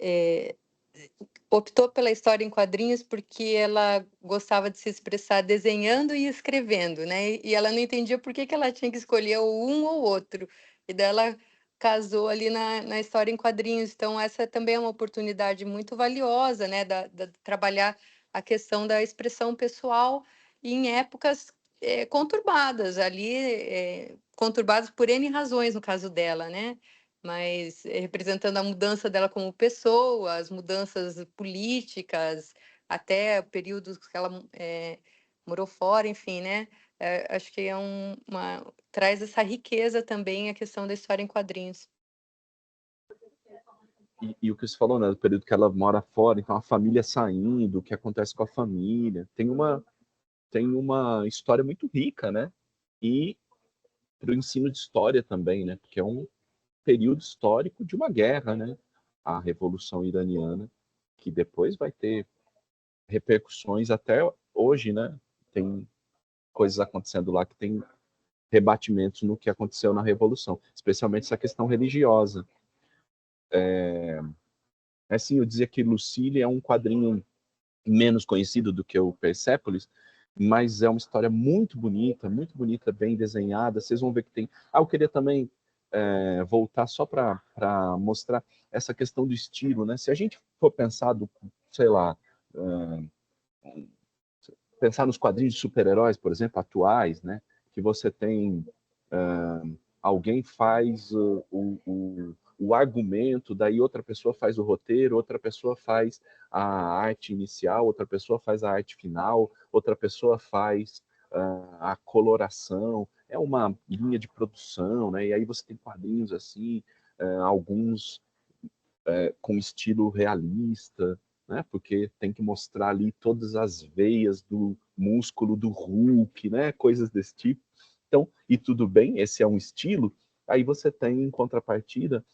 eh, optou pela história em quadrinhos porque ela gostava de se expressar desenhando e escrevendo, né? E ela não entendia por que ela tinha que escolher um ou outro. E daí ela casou ali na história em quadrinhos. Então, essa também é uma oportunidade muito valiosa, né? Da trabalhar a questão da expressão pessoal em épocas conturbadas, ali, conturbadas por N razões, no caso dela, né? Mas representando a mudança dela como pessoa, as mudanças políticas, até períodos que ela morou fora, enfim, né? Acho que traz essa riqueza também a questão da história em quadrinhos. E o que você falou, né, do período que ela mora fora, então a família saindo, o que acontece com a família, tem uma história muito rica, né? E para o ensino de história também, né? Porque é um período histórico de uma guerra, né? A Revolução Iraniana, que depois vai ter repercussões até hoje, né? Tem coisas acontecendo lá que tem rebatimentos no que aconteceu na Revolução, especialmente essa questão religiosa. Assim, eu dizia que Lucille é um quadrinho menos conhecido do que o Persepolis, mas é uma história muito bonita, bem desenhada. Vocês vão ver que tem... eu queria também voltar só para mostrar essa questão do estilo, né? Se a gente for pensar sei lá, pensar nos quadrinhos de super-heróis, por exemplo, atuais, né? Que você tem alguém faz o argumento, daí outra pessoa faz o roteiro, outra pessoa faz a arte inicial, outra pessoa faz a arte final, outra pessoa faz a coloração. É uma linha de produção, né? E aí você tem quadrinhos assim, alguns com estilo realista, né? Porque tem que mostrar ali todas as veias do músculo do Hulk, né? Coisas desse tipo. Então, e tudo bem, esse é um estilo. Aí você tem em contrapartida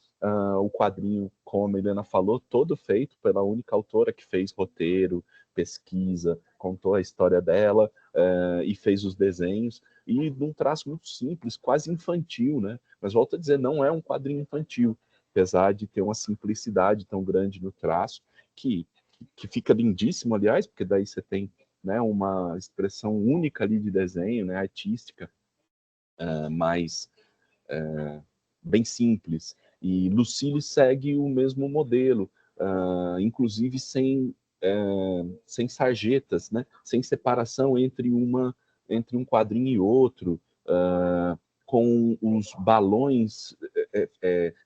o quadrinho, como a Helena falou, todo feito pela única autora que fez roteiro, pesquisa, contou a história dela e fez os desenhos, e num traço muito simples, quase infantil, né? Mas volto a dizer, não é um quadrinho infantil, apesar de ter uma simplicidade tão grande no traço, que fica lindíssimo, aliás, porque daí você tem, né, uma expressão única ali de desenho, né, artística, mas bem simples. E Lucille segue o mesmo modelo, inclusive sem sarjetas, né, sem separação entre um quadrinho e outro, com os balões,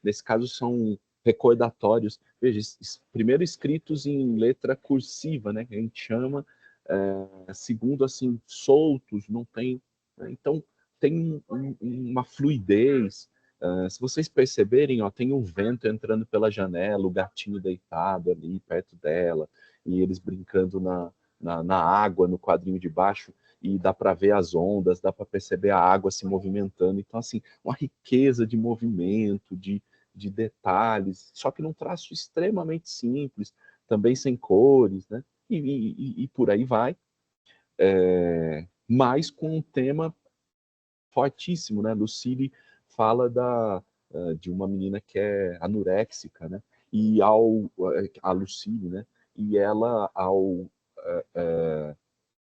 nesse caso são recordatórios, veja, primeiro escritos em letra cursiva, né, que a gente chama, segundo, assim, soltos, não tem... Né, então, tem uma fluidez. Se vocês perceberem, ó, tem um vento entrando pela janela, o gatinho deitado ali perto dela, e eles brincando na água, no quadrinho de baixo, e dá para ver as ondas, dá para perceber a água se movimentando. Então, assim, uma riqueza de movimento, de detalhes, só que num traço extremamente simples, também sem cores, né? E por aí vai, mas com um tema fortíssimo, né? Lucille fala de uma menina que é anoréxica, né? E a Lucille, né? E ela, ao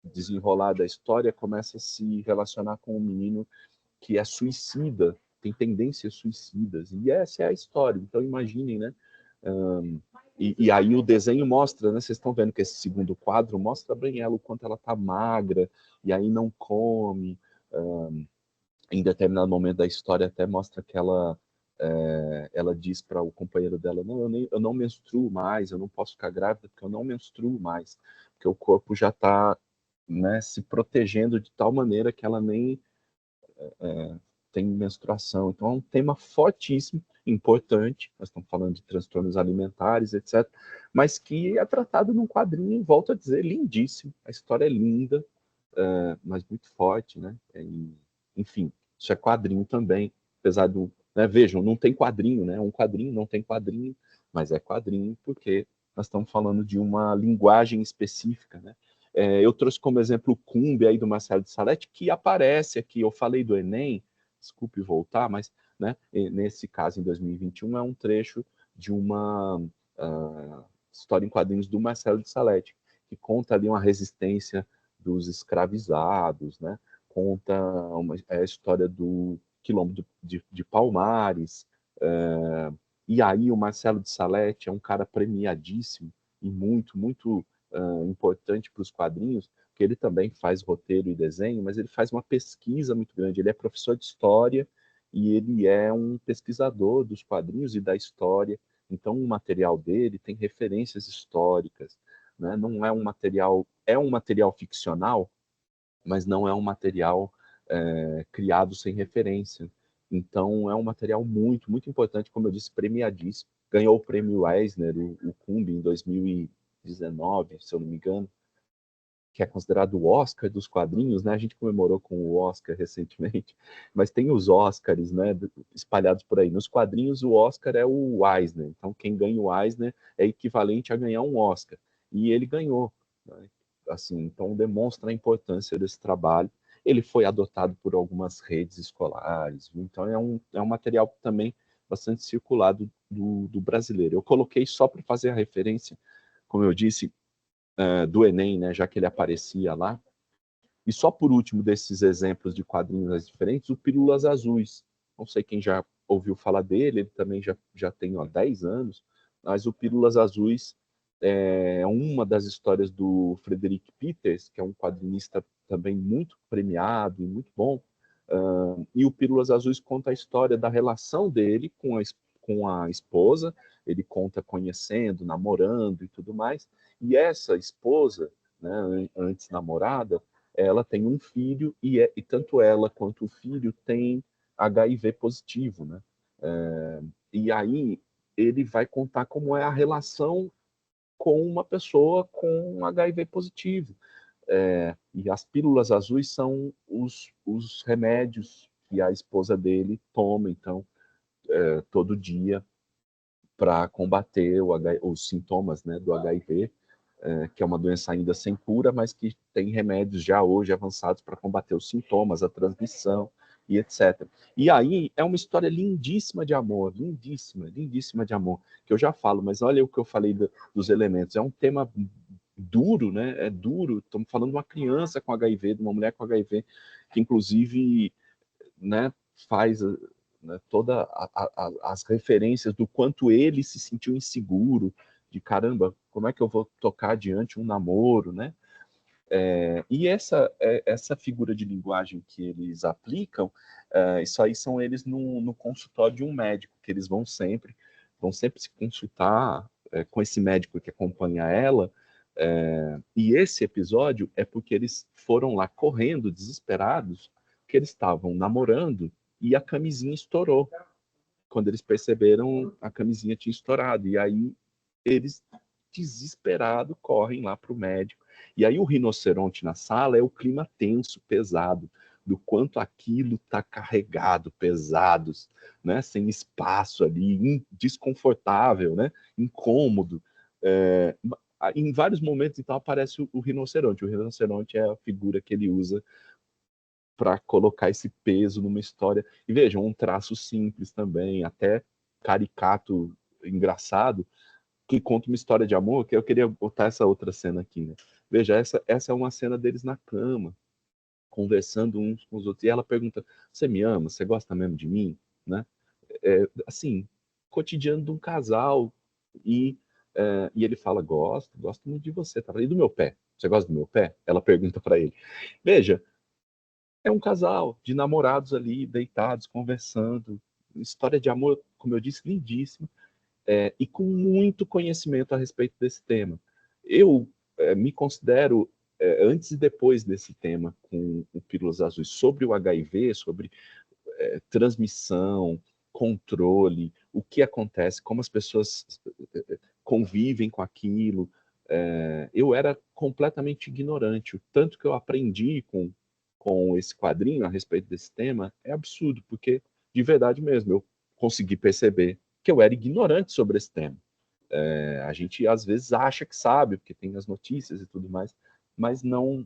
desenrolar da história, começa a se relacionar com um menino que é suicida, tem tendências suicidas, e essa é a história. Então imaginem, né? E aí o desenho mostra, né? Vocês estão vendo que esse segundo quadro mostra bem ela, o quanto ela tá magra, e aí não come. Em determinado momento da história até mostra que ela ela diz para o companheiro dela, não, eu não menstruo mais, eu não posso ficar grávida porque eu não menstruo mais, porque o corpo já está, né, se protegendo de tal maneira que ela nem tem menstruação. Então é um tema fortíssimo, importante, nós estamos falando de transtornos alimentares, etc., mas que é tratado num quadrinho, volto a dizer, lindíssimo, a história é linda, mas muito forte, né? Enfim, isso é quadrinho também, apesar do, né, vejam, não tem quadrinho, né? Um quadrinho não tem quadrinho, mas é quadrinho porque nós estamos falando de uma linguagem específica, né? Eu trouxe como exemplo o Cumbi aí do Marcelo de Salete, que aparece aqui, eu falei do Enem, desculpe voltar, mas, né, nesse caso, em 2021, é um trecho de uma história em quadrinhos do Marcelo de Salete, que conta ali uma resistência dos escravizados, né? Conta a história do quilombo de Palmares, e aí o Marcelo de Salete é um cara premiadíssimo e muito, muito importante para os quadrinhos, que ele também faz roteiro e desenho, mas ele faz uma pesquisa muito grande. Ele é professor de história e ele é um pesquisador dos quadrinhos e da história. Então, o material dele tem referências históricas, né? Não é um material ficcional, mas não é um material criado sem referência. Então, é um material muito, muito importante, como eu disse, premiadíssimo. Ganhou o prêmio Eisner, o Cumbi, em 2019, se eu não me engano, que é considerado o Oscar dos quadrinhos, né? A gente comemorou com o Oscar recentemente, mas tem os Oscars, né, espalhados por aí. Nos quadrinhos, o Oscar é o Eisner. Então, quem ganha o Eisner é equivalente a ganhar um Oscar. E ele ganhou, né? Assim, então demonstra a importância desse trabalho. Ele foi adotado por algumas redes escolares, então é um material também bastante circulado do brasileiro. Eu coloquei só para fazer a referência, como eu disse, do Enem, né, já que ele aparecia lá. E só por último desses exemplos de quadrinhos diferentes, o Pílulas Azuis. Não sei quem já ouviu falar dele, ele também já tem 10 anos, mas o Pílulas Azuis é uma das histórias do Frederick Peters, que é um quadrinista também muito premiado e muito bom. E o Pílulas Azuis conta a história da relação dele com a esposa, ele conta conhecendo, namorando e tudo mais. E essa esposa, né, antes namorada, ela tem um filho e tanto ela quanto o filho têm HIV positivo, né? E aí ele vai contar como é a relação com uma pessoa com HIV positivo. E as pílulas azuis são os remédios que a esposa dele toma, então, todo dia para combater os sintomas, né, do HIV, que é uma doença ainda sem cura, mas que tem remédios já hoje avançados para combater os sintomas, a transmissão e etc. E aí é uma história lindíssima de amor, lindíssima, lindíssima de amor, que eu já falo, mas olha o que eu falei dos elementos, é um tema duro, né? É duro, estamos falando de uma criança com HIV, de uma mulher com HIV, que inclusive, né, faz, né, todas as referências do quanto ele se sentiu inseguro, de caramba, como é que eu vou tocar adiante um namoro, né? E essa figura de linguagem que eles aplicam, isso aí são eles no consultório de um médico, que eles vão sempre se consultar com esse médico que acompanha ela, e esse episódio é porque eles foram lá correndo, desesperados, que eles estavam namorando e a camisinha estourou. Quando eles perceberam, a camisinha tinha estourado. E aí eles, desesperados, correm lá para o médico. E aí o rinoceronte na sala é o clima tenso, pesado, do quanto aquilo está carregado, pesados, né? Sem espaço ali, desconfortável, né? Incômodo. Em vários momentos, então, aparece o rinoceronte. O rinoceronte é a figura que ele usa para colocar esse peso numa história. E vejam, um traço simples também, até caricato, engraçado, que conta uma história de amor, que eu queria botar essa outra cena aqui, né? Veja, essa é uma cena deles na cama, conversando uns com os outros, e ela pergunta, você me ama? Você gosta mesmo de mim? Né? Assim, cotidiano de um casal, e ele fala, gosto muito de você, tá? E do meu pé? Você gosta do meu pé? Ela pergunta para ele. Veja, é um casal de namorados ali, deitados, conversando. História de amor como eu disse, lindíssima, e com muito conhecimento a respeito desse tema. Eu me considero, antes e depois desse tema, com o Pílulas Azuis, sobre o HIV, sobre transmissão, controle, o que acontece, como as pessoas convivem com aquilo. Eu era completamente ignorante. O tanto que eu aprendi com esse quadrinho a respeito desse tema é absurdo, porque, de verdade mesmo, eu consegui perceber que eu era ignorante sobre esse tema. A gente, às vezes, acha que sabe, porque tem as notícias e tudo mais, mas não,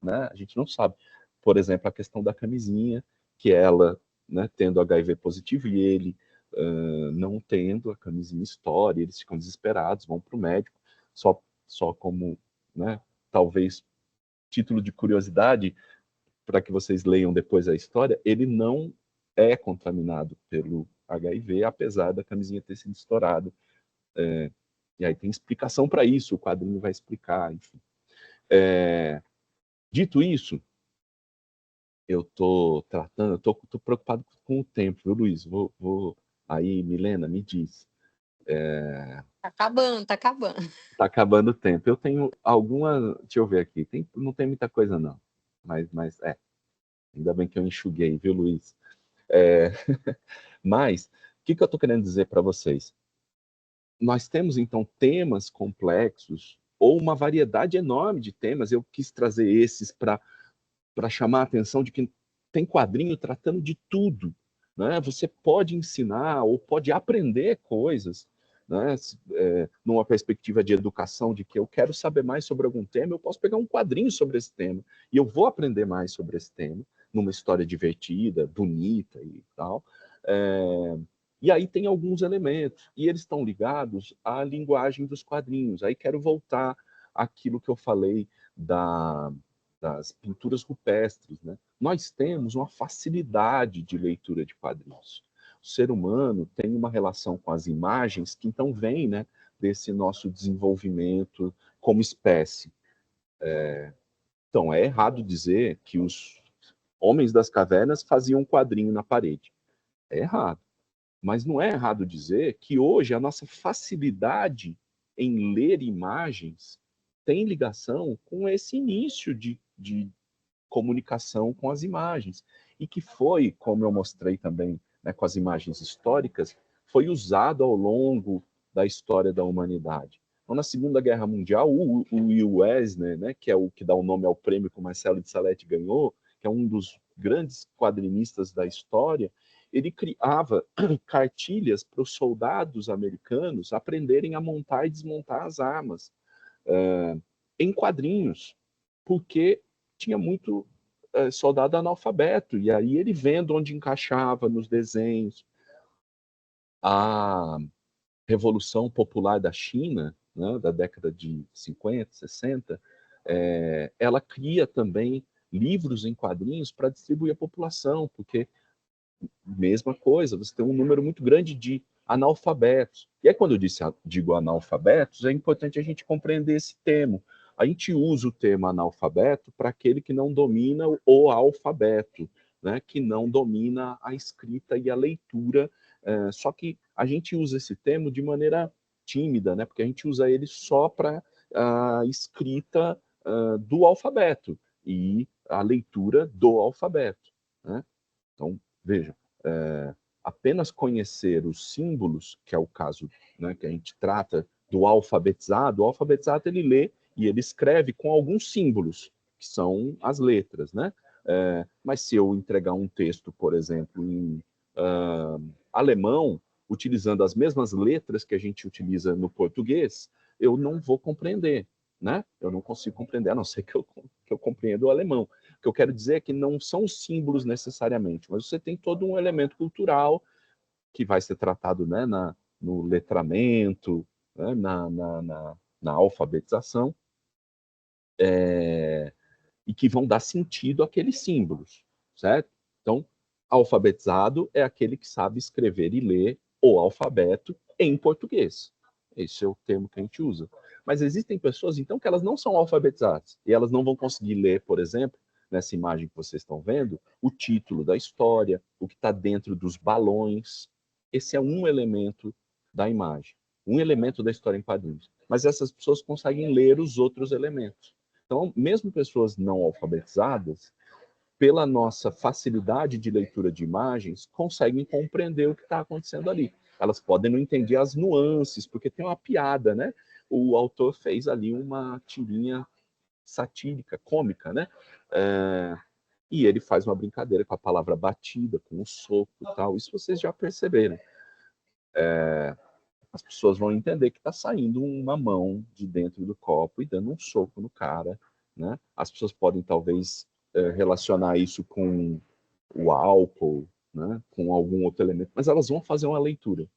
né, a gente não sabe. Por exemplo, a questão da camisinha, que ela, né, tendo HIV positivo e ele não tendo, a camisinha estoura, eles ficam desesperados, vão para o médico, só como, né, talvez, título de curiosidade, para que vocês leiam depois a história, ele não é contaminado pelo HIV, apesar da camisinha ter sido estourada. E aí tem explicação para isso, o quadrinho vai explicar, enfim. Dito isso, eu estou tratando, estou preocupado com o tempo, viu, Luiz? Aí, Milena, me diz. Tá acabando, tá acabando. Tá acabando o tempo. Eu tenho alguma, deixa eu ver aqui, não tem muita coisa não, mas ainda bem que eu enxuguei, viu, Luiz? Mas, o que eu estou querendo dizer para vocês? Nós temos, então, temas complexos, ou uma variedade enorme de temas. Eu quis trazer esses para chamar a atenção de que tem quadrinho tratando de tudo. Né? Você pode ensinar ou pode aprender coisas, né? Numa perspectiva de educação, de que eu quero saber mais sobre algum tema, eu posso pegar um quadrinho sobre esse tema, e eu vou aprender mais sobre esse tema, numa história divertida, bonita e tal. E aí tem alguns elementos, e eles estão ligados à linguagem dos quadrinhos. Aí quero voltar àquilo que eu falei das pinturas rupestres. Né? Nós temos uma facilidade de leitura de quadrinhos. O ser humano tem uma relação com as imagens que então vem, né, desse nosso desenvolvimento como espécie. Então, é errado dizer que os homens das cavernas faziam um quadrinho na parede. É errado. Mas não é errado dizer que hoje a nossa facilidade em ler imagens tem ligação com esse início de comunicação com as imagens. E que foi, como eu mostrei também, né, com as imagens históricas, foi usado ao longo da história da humanidade. Então, na Segunda Guerra Mundial, o Will Eisner, né, que é o que dá o nome ao prêmio que o Marcelo de Salete ganhou, que é um dos grandes quadrinistas da história, ele criava cartilhas para os soldados americanos aprenderem a montar e desmontar as armas em quadrinhos, porque tinha muito soldado analfabeto, e aí ele vendo onde encaixava nos desenhos. A Revolução Popular da China, né, da década de 50, 60, ela cria também livros em quadrinhos para distribuir à população, porque mesma coisa, você tem um número muito grande de analfabetos. E aí, quando eu digo analfabetos, é importante a gente compreender esse termo. A gente usa o termo analfabeto para aquele que não domina o alfabeto, né? Que não domina a escrita e a leitura. Só que a gente usa esse termo de maneira tímida, né? Porque a gente usa ele só para a escrita do alfabeto e a leitura do alfabeto. Né? Então, veja, apenas conhecer os símbolos, que é o caso, né, que a gente trata do alfabetizado, o alfabetizado ele lê e ele escreve com alguns símbolos, que são as letras, né? Mas se eu entregar um texto, por exemplo, em alemão, utilizando as mesmas letras que a gente utiliza no português, eu não vou compreender, né? Eu não consigo compreender, a não ser que eu compreenda o alemão. O que eu quero dizer é que não são símbolos necessariamente, mas você tem todo um elemento cultural que vai ser tratado, né, no letramento, né, na alfabetização, e que vão dar sentido àqueles símbolos, certo? Então, alfabetizado é aquele que sabe escrever e ler o alfabeto em português. Esse é o termo que a gente usa. Mas existem pessoas, então, que elas não são alfabetizadas e elas não vão conseguir ler, por exemplo, nessa imagem que vocês estão vendo, o título da história, o que está dentro dos balões, esse é um elemento da imagem, um elemento da história em quadrinhos. Mas essas pessoas conseguem ler os outros elementos. Então, mesmo pessoas não alfabetizadas, pela nossa facilidade de leitura de imagens, conseguem compreender o que está acontecendo ali. Elas podem não entender as nuances, porque tem uma piada, né? O autor fez ali uma tirinha satírica, cômica, né? E ele faz uma brincadeira com a palavra batida, com o soco e tal. Isso vocês já perceberam. As pessoas vão entender que está saindo uma mão de dentro do copo e dando um soco no cara, né? As pessoas podem talvez relacionar isso com o álcool, né? Com algum outro elemento, mas elas vão fazer uma leitura.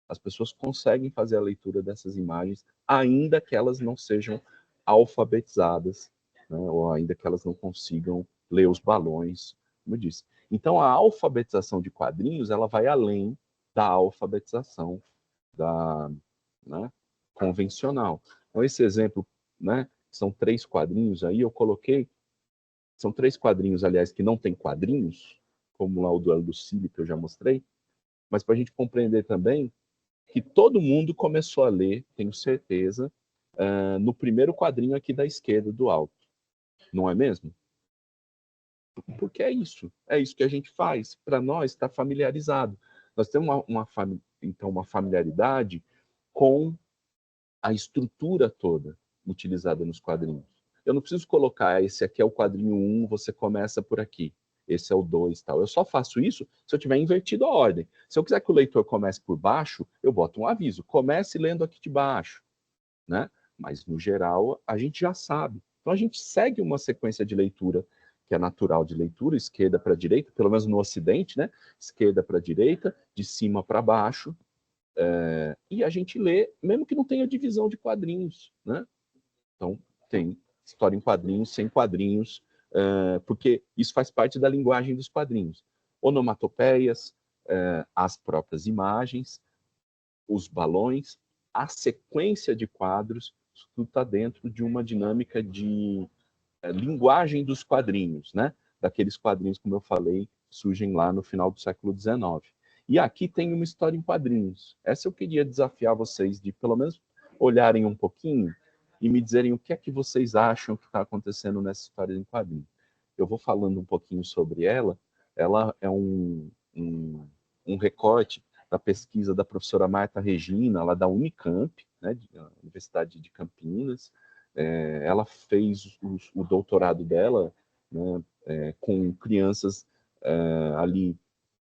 As pessoas conseguem fazer a leitura dessas imagens, ainda que elas não sejam alfabetizadas, né? Ou ainda que elas não consigam ler os balões, como eu disse. Então, a alfabetização de quadrinhos, ela vai além da alfabetização da, né, convencional. Então, esse exemplo, né, são 3 quadrinhos aí, eu coloquei, são 3 quadrinhos, aliás, que não tem quadrinhos, como lá o Duelo do Cile, que eu já mostrei, mas para a gente compreender também que todo mundo começou a ler, tenho certeza, no primeiro quadrinho aqui da esquerda do alto. Não é mesmo? Porque é isso que a gente faz. Para nós, está familiarizado. Nós temos então, uma familiaridade com a estrutura toda utilizada nos quadrinhos. Eu não preciso colocar, esse aqui é o quadrinho 1, você começa por aqui. Esse é o 2 tal. Eu só faço isso se eu tiver invertido a ordem. Se eu quiser que o leitor comece por baixo, eu boto um aviso. Comece lendo aqui de baixo, né? Mas, no geral, a gente já sabe. Então, a gente segue uma sequência de leitura que é natural de leitura, esquerda para direita, pelo menos no Ocidente, né? Esquerda para direita, de cima para baixo, e a gente lê, mesmo que não tenha divisão de quadrinhos, né? Então, tem história em quadrinhos, sem quadrinhos, porque isso faz parte da linguagem dos quadrinhos. Onomatopeias, as próprias imagens, os balões, a sequência de quadros, isso tudo está dentro de uma dinâmica de linguagem dos quadrinhos, né? Daqueles quadrinhos, como eu falei, surgem lá no final do século XIX. E aqui tem uma história em quadrinhos. Essa eu queria desafiar vocês de, pelo menos, olharem um pouquinho e me dizerem o que é que vocês acham que está acontecendo nessa história em quadrinhos. Eu vou falando um pouquinho sobre ela. Ela é um recorte da pesquisa da professora Marta Regina, lá da Unicamp, né, da Universidade de Campinas. Ela fez o doutorado dela, né, com crianças ali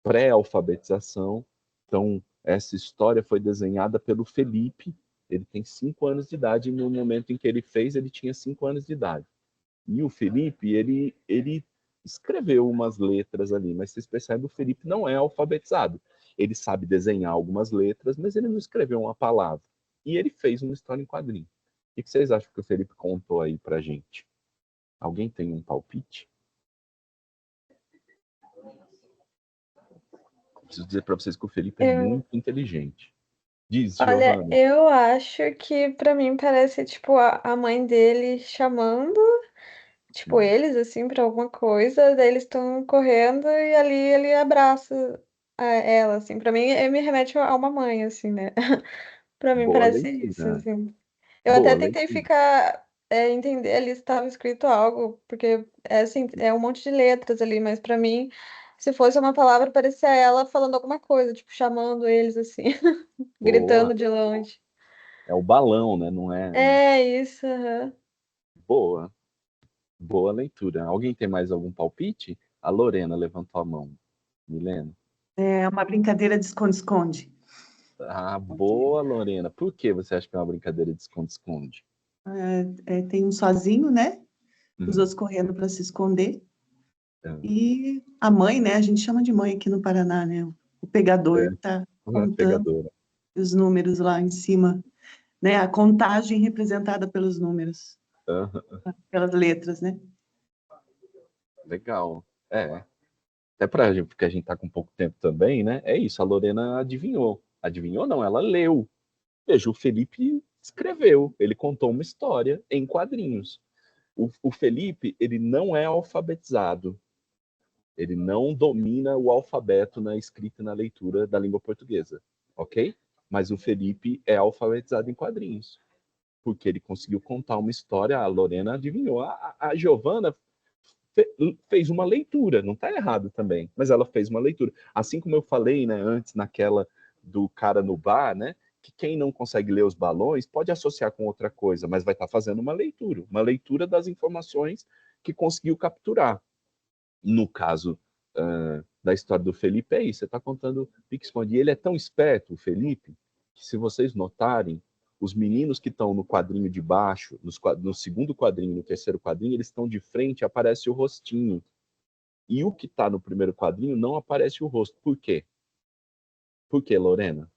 pré-alfabetização. Então, essa história foi desenhada pelo Felipe. Ele tem 5 anos de idade, e no momento em que ele fez, ele tinha 5 anos de idade. E o Felipe, ele escreveu umas letras ali, mas vocês percebem, o Felipe não é alfabetizado. Ele sabe desenhar algumas letras, mas ele não escreveu uma palavra. E ele fez uma história em quadrinho. O que vocês acham que o Felipe contou aí pra gente? Alguém tem um palpite? Preciso dizer para vocês que o Felipe é Eu, muito inteligente. Diz, olha, Giovana. eu acho que pra mim parece tipo a mãe dele chamando, tipo eles assim pra alguma coisa, daí eles estão correndo e ali ele abraça ela assim. Pra mim me remete a uma mãe assim, né? Pra mim Boa parece isso leitura. assim. Eu até Boa tentei leitura. ficar entender ali se estava escrito algo, porque é assim, é um monte de letras ali, mas pra mim se fosse uma palavra, parecia ela falando alguma coisa, tipo, chamando eles assim, Boa. gritando de longe. É o balão, né? Não é? É isso, aham. Boa. Boa leitura. Alguém tem mais algum palpite? A Lorena levantou a mão. Milena. É uma brincadeira de esconde-esconde. Ah, boa, Lorena. Por que você acha que é uma brincadeira de esconde-esconde? Tem um sozinho, né? Os Uhum. outros correndo para se esconder. É, E a mãe, né? A gente chama de mãe aqui no Paraná, né? O pegador está contando pegadora. os números lá em cima, né? A contagem representada pelos números, Aham, pelas letras, né? legal. Até pra gente, porque a gente tá com pouco tempo também, né? É isso, a Lorena adivinhou. Adivinhou não, ela leu. Veja, o Felipe escreveu, ele contou uma história em quadrinhos. O Felipe, ele não é alfabetizado, ele não domina o alfabeto na escrita e na leitura da língua portuguesa. ok? Mas o Felipe é alfabetizado em quadrinhos, porque ele conseguiu contar uma história. A Lorena adivinhou. A Giovana fez uma leitura, não está errado também, mas ela fez uma leitura. Assim como eu falei, né, antes, naquela do cara no bar, né, que quem não consegue ler os balões pode associar com outra coisa, mas vai estar fazendo uma leitura das informações que conseguiu capturar. No caso da história do Felipe, é isso, você está contando pique-esconde. E ele é tão esperto, o Felipe, que se vocês notarem, os meninos que estão no quadrinho de baixo, no segundo quadrinho, no terceiro quadrinho, eles estão de frente, aparece o rostinho. E o que está no primeiro quadrinho não aparece o rosto. Por quê? Por quê, Lorena?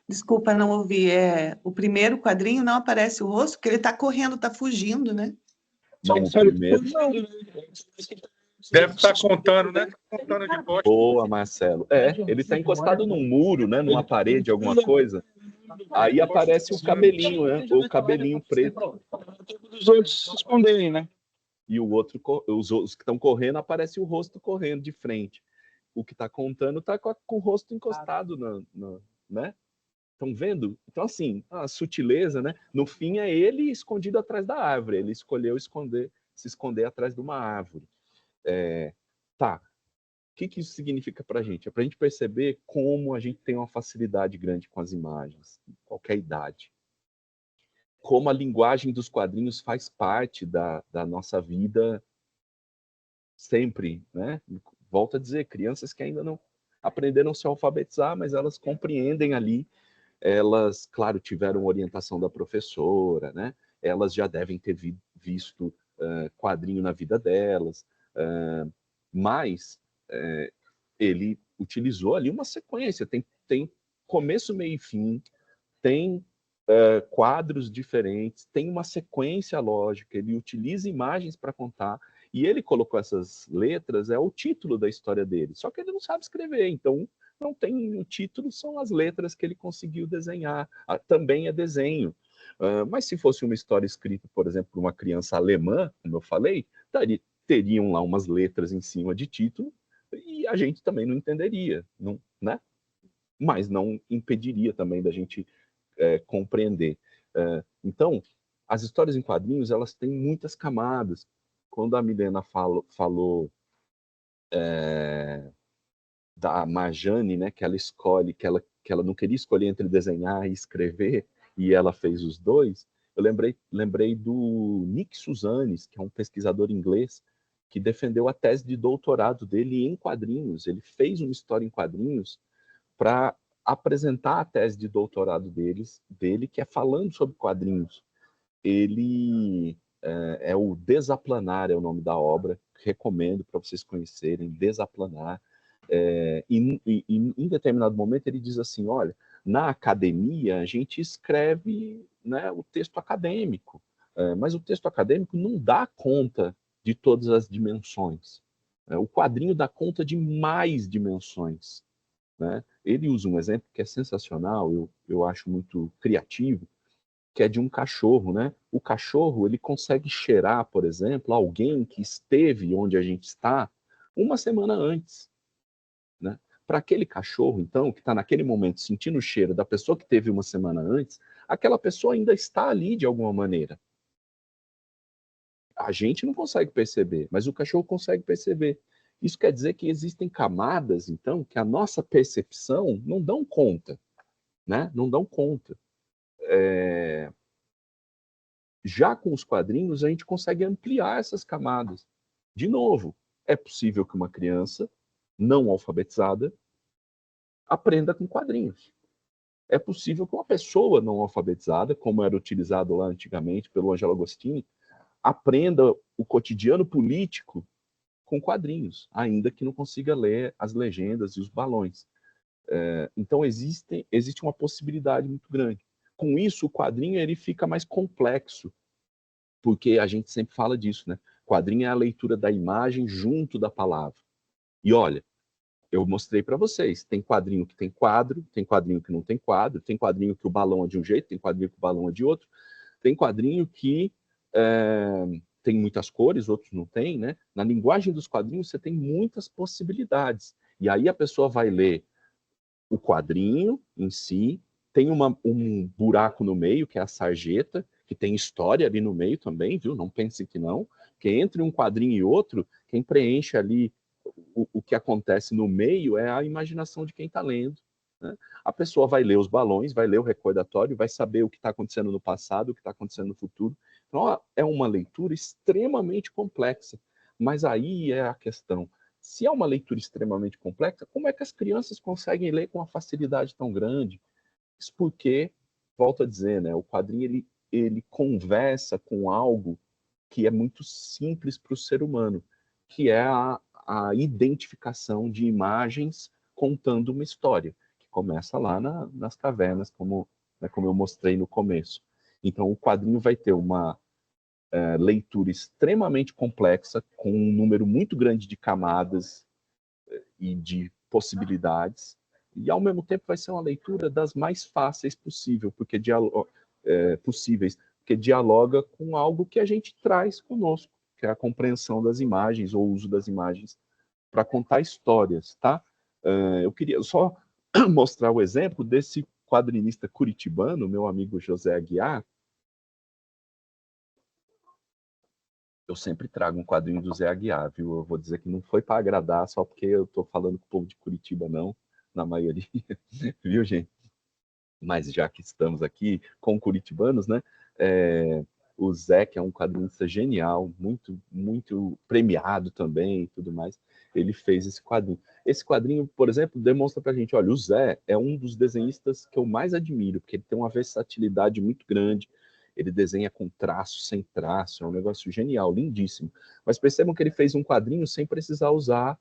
Desculpa, não ouvi. O primeiro quadrinho não aparece o rosto, porque ele está correndo, está fugindo, né? Não, o primeiro... Deve estar contando, né? Contando de bosta. Boa, Marcelo. Ele está encostado num muro, né? Numa parede, alguma coisa. Aí aparece o cabelinho, né? O cabelinho preto. Os outros se esconderem, né? E o outro, os que estão correndo, aparece o rosto correndo de frente. O que está contando está com o rosto encostado, né? Estão vendo? Então, assim, a sutileza, né? No fim, é ele escondido atrás da árvore. Ele escolheu se esconder atrás de uma árvore. Tá. O que isso significa para a gente? É para a gente perceber como a gente tem uma facilidade grande com as imagens, em qualquer idade. Como a linguagem dos quadrinhos faz parte da nossa vida sempre, né? Volto a dizer, crianças que ainda não aprenderam a se alfabetizar, mas elas compreendem ali. Elas, claro, tiveram orientação da professora, né? Elas já devem ter visto quadrinho na vida delas, mas ele utilizou ali uma sequência, tem começo, meio e fim, tem quadros diferentes, tem uma sequência lógica, ele utiliza imagens para contar, e ele colocou essas letras, é o título da história dele, só que ele não sabe escrever, então não tem o título, são as letras que ele conseguiu desenhar, também é desenho. Mas se fosse uma história escrita, por exemplo, por uma criança alemã, como eu falei, teriam lá umas letras em cima de título, e a gente também não entenderia, não, né? Mas não impediria também da gente compreender. Então, as histórias em quadrinhos, elas têm muitas camadas. Quando a Milena falou da Marjane, né, que ela escolhe, que ela não queria escolher entre desenhar e escrever, e ela fez os dois, eu lembrei do Nick Susanes, que é um pesquisador inglês, que defendeu a tese de doutorado dele em quadrinhos. Ele fez uma história em quadrinhos para apresentar a tese de doutorado dele, que é falando sobre quadrinhos. Ele é o Desaplanar, é o nome da obra, recomendo para vocês conhecerem, Desaplanar. Em determinado momento ele diz assim, olha, na academia a gente escreve, né, o texto acadêmico, mas o texto acadêmico não dá conta de todas as dimensões. O quadrinho dá conta de mais dimensões. Né? Ele usa um exemplo que é sensacional, eu acho muito criativo, que é de um cachorro. Né? O cachorro ele consegue cheirar, por exemplo, alguém que esteve onde a gente está uma semana antes. Né? Para aquele cachorro, então, que está naquele momento sentindo o cheiro da pessoa que teve uma semana antes, aquela pessoa ainda está ali de alguma maneira. A gente não consegue perceber, mas o cachorro consegue perceber. Isso quer dizer que existem camadas, então, que a nossa percepção não dão conta, né? Não dão conta. Já com os quadrinhos, a gente consegue ampliar essas camadas. De novo, é possível que uma criança não alfabetizada aprenda com quadrinhos. É possível que uma pessoa não alfabetizada, como era utilizado lá antigamente pelo Angelo Agostini, aprenda o cotidiano político com quadrinhos, ainda que não consiga ler as legendas e os balões. Então existe uma possibilidade muito grande. Com isso, o quadrinho ele fica mais complexo, porque a gente sempre fala disso, né? Quadrinho é a leitura da imagem junto da palavra. E olha, eu mostrei para vocês, tem quadrinho que tem quadro, tem quadrinho que não tem quadro, tem quadrinho que o balão é de um jeito, tem quadrinho que o balão é de outro, tem quadrinho que tem muitas cores, outros não tem, né? Na linguagem dos quadrinhos você tem muitas possibilidades. E aí a pessoa vai ler o quadrinho em si, tem um buraco no meio, que é a sarjeta, que tem história ali no meio também, viu? Não pense que não. Porque entre um quadrinho e outro, quem preenche ali o que acontece no meio é a imaginação de quem está lendo. Né? A pessoa vai ler os balões, vai ler o recordatório, vai saber o que está acontecendo no passado, o que está acontecendo no futuro. Então, é uma leitura extremamente complexa. Mas aí é a questão. Se é uma leitura extremamente complexa, como é que as crianças conseguem ler com uma facilidade tão grande? Isso porque, volto a dizer, né, o quadrinho ele conversa com algo que é muito simples para o ser humano, que é a identificação de imagens contando uma história, que começa lá nas cavernas, como eu mostrei no começo. Então, o quadrinho vai ter uma leitura extremamente complexa, com um número muito grande de camadas e de possibilidades, e ao mesmo tempo vai ser uma leitura das mais fáceis possíveis, porque dialoga com algo que a gente traz conosco, que é a compreensão das imagens ou o uso das imagens para contar histórias, tá? Eu queria só mostrar o exemplo desse quadrinista curitibano, meu amigo José Aguiar. Eu sempre trago um quadrinho do Zé Aguiar, viu? Eu vou dizer que não foi para agradar só porque eu estou falando com o povo de Curitiba, não, na maioria, viu, gente? Mas já que estamos aqui com curitibanos, né? O Zé, que é um quadrinista genial, muito, muito premiado também e tudo mais, ele fez esse quadrinho. Esse quadrinho, por exemplo, demonstra pra gente, olha, o Zé é um dos desenhistas que eu mais admiro, porque ele tem uma versatilidade muito grande, ele desenha com traço, sem traço, é um negócio genial, lindíssimo. Mas percebam que ele fez um quadrinho sem precisar usar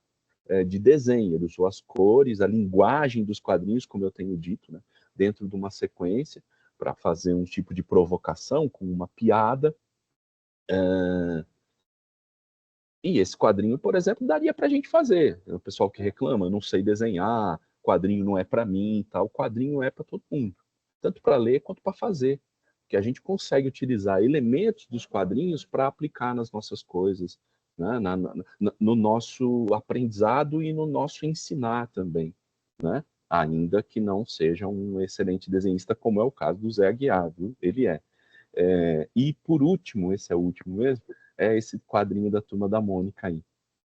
de desenho, ele usou as cores, a linguagem dos quadrinhos, como eu tenho dito, né, dentro de uma sequência, para fazer um tipo de provocação com uma piada. E esse quadrinho, por exemplo, daria para a gente fazer. O pessoal que reclama, não sei desenhar, quadrinho não é para mim, tal. O quadrinho é para todo mundo, tanto para ler quanto para fazer, que a gente consegue utilizar elementos dos quadrinhos para aplicar nas nossas coisas, né? No nosso aprendizado e no nosso ensinar também, né? Ainda que não seja um excelente desenhista, como é o caso do Zé Aguiar, viu? Ele é. E por último, esse é o último mesmo, é esse quadrinho da Turma da Mônica aí.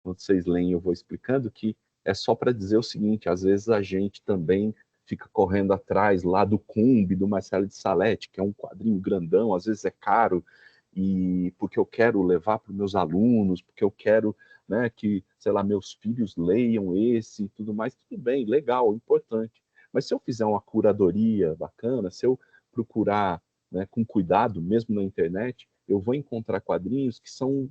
Quando vocês leem, eu vou explicando que é só para dizer o seguinte, às vezes a gente também fica correndo atrás lá do Cumbi, do Marcelo de Salete, que é um quadrinho grandão, às vezes é caro, e porque eu quero levar para os meus alunos, porque eu quero, né, que, sei lá, meus filhos leiam esse e tudo mais, tudo bem, legal, importante. Mas se eu fizer uma curadoria bacana, se eu procurar, né, com cuidado, mesmo na internet, eu vou encontrar quadrinhos que são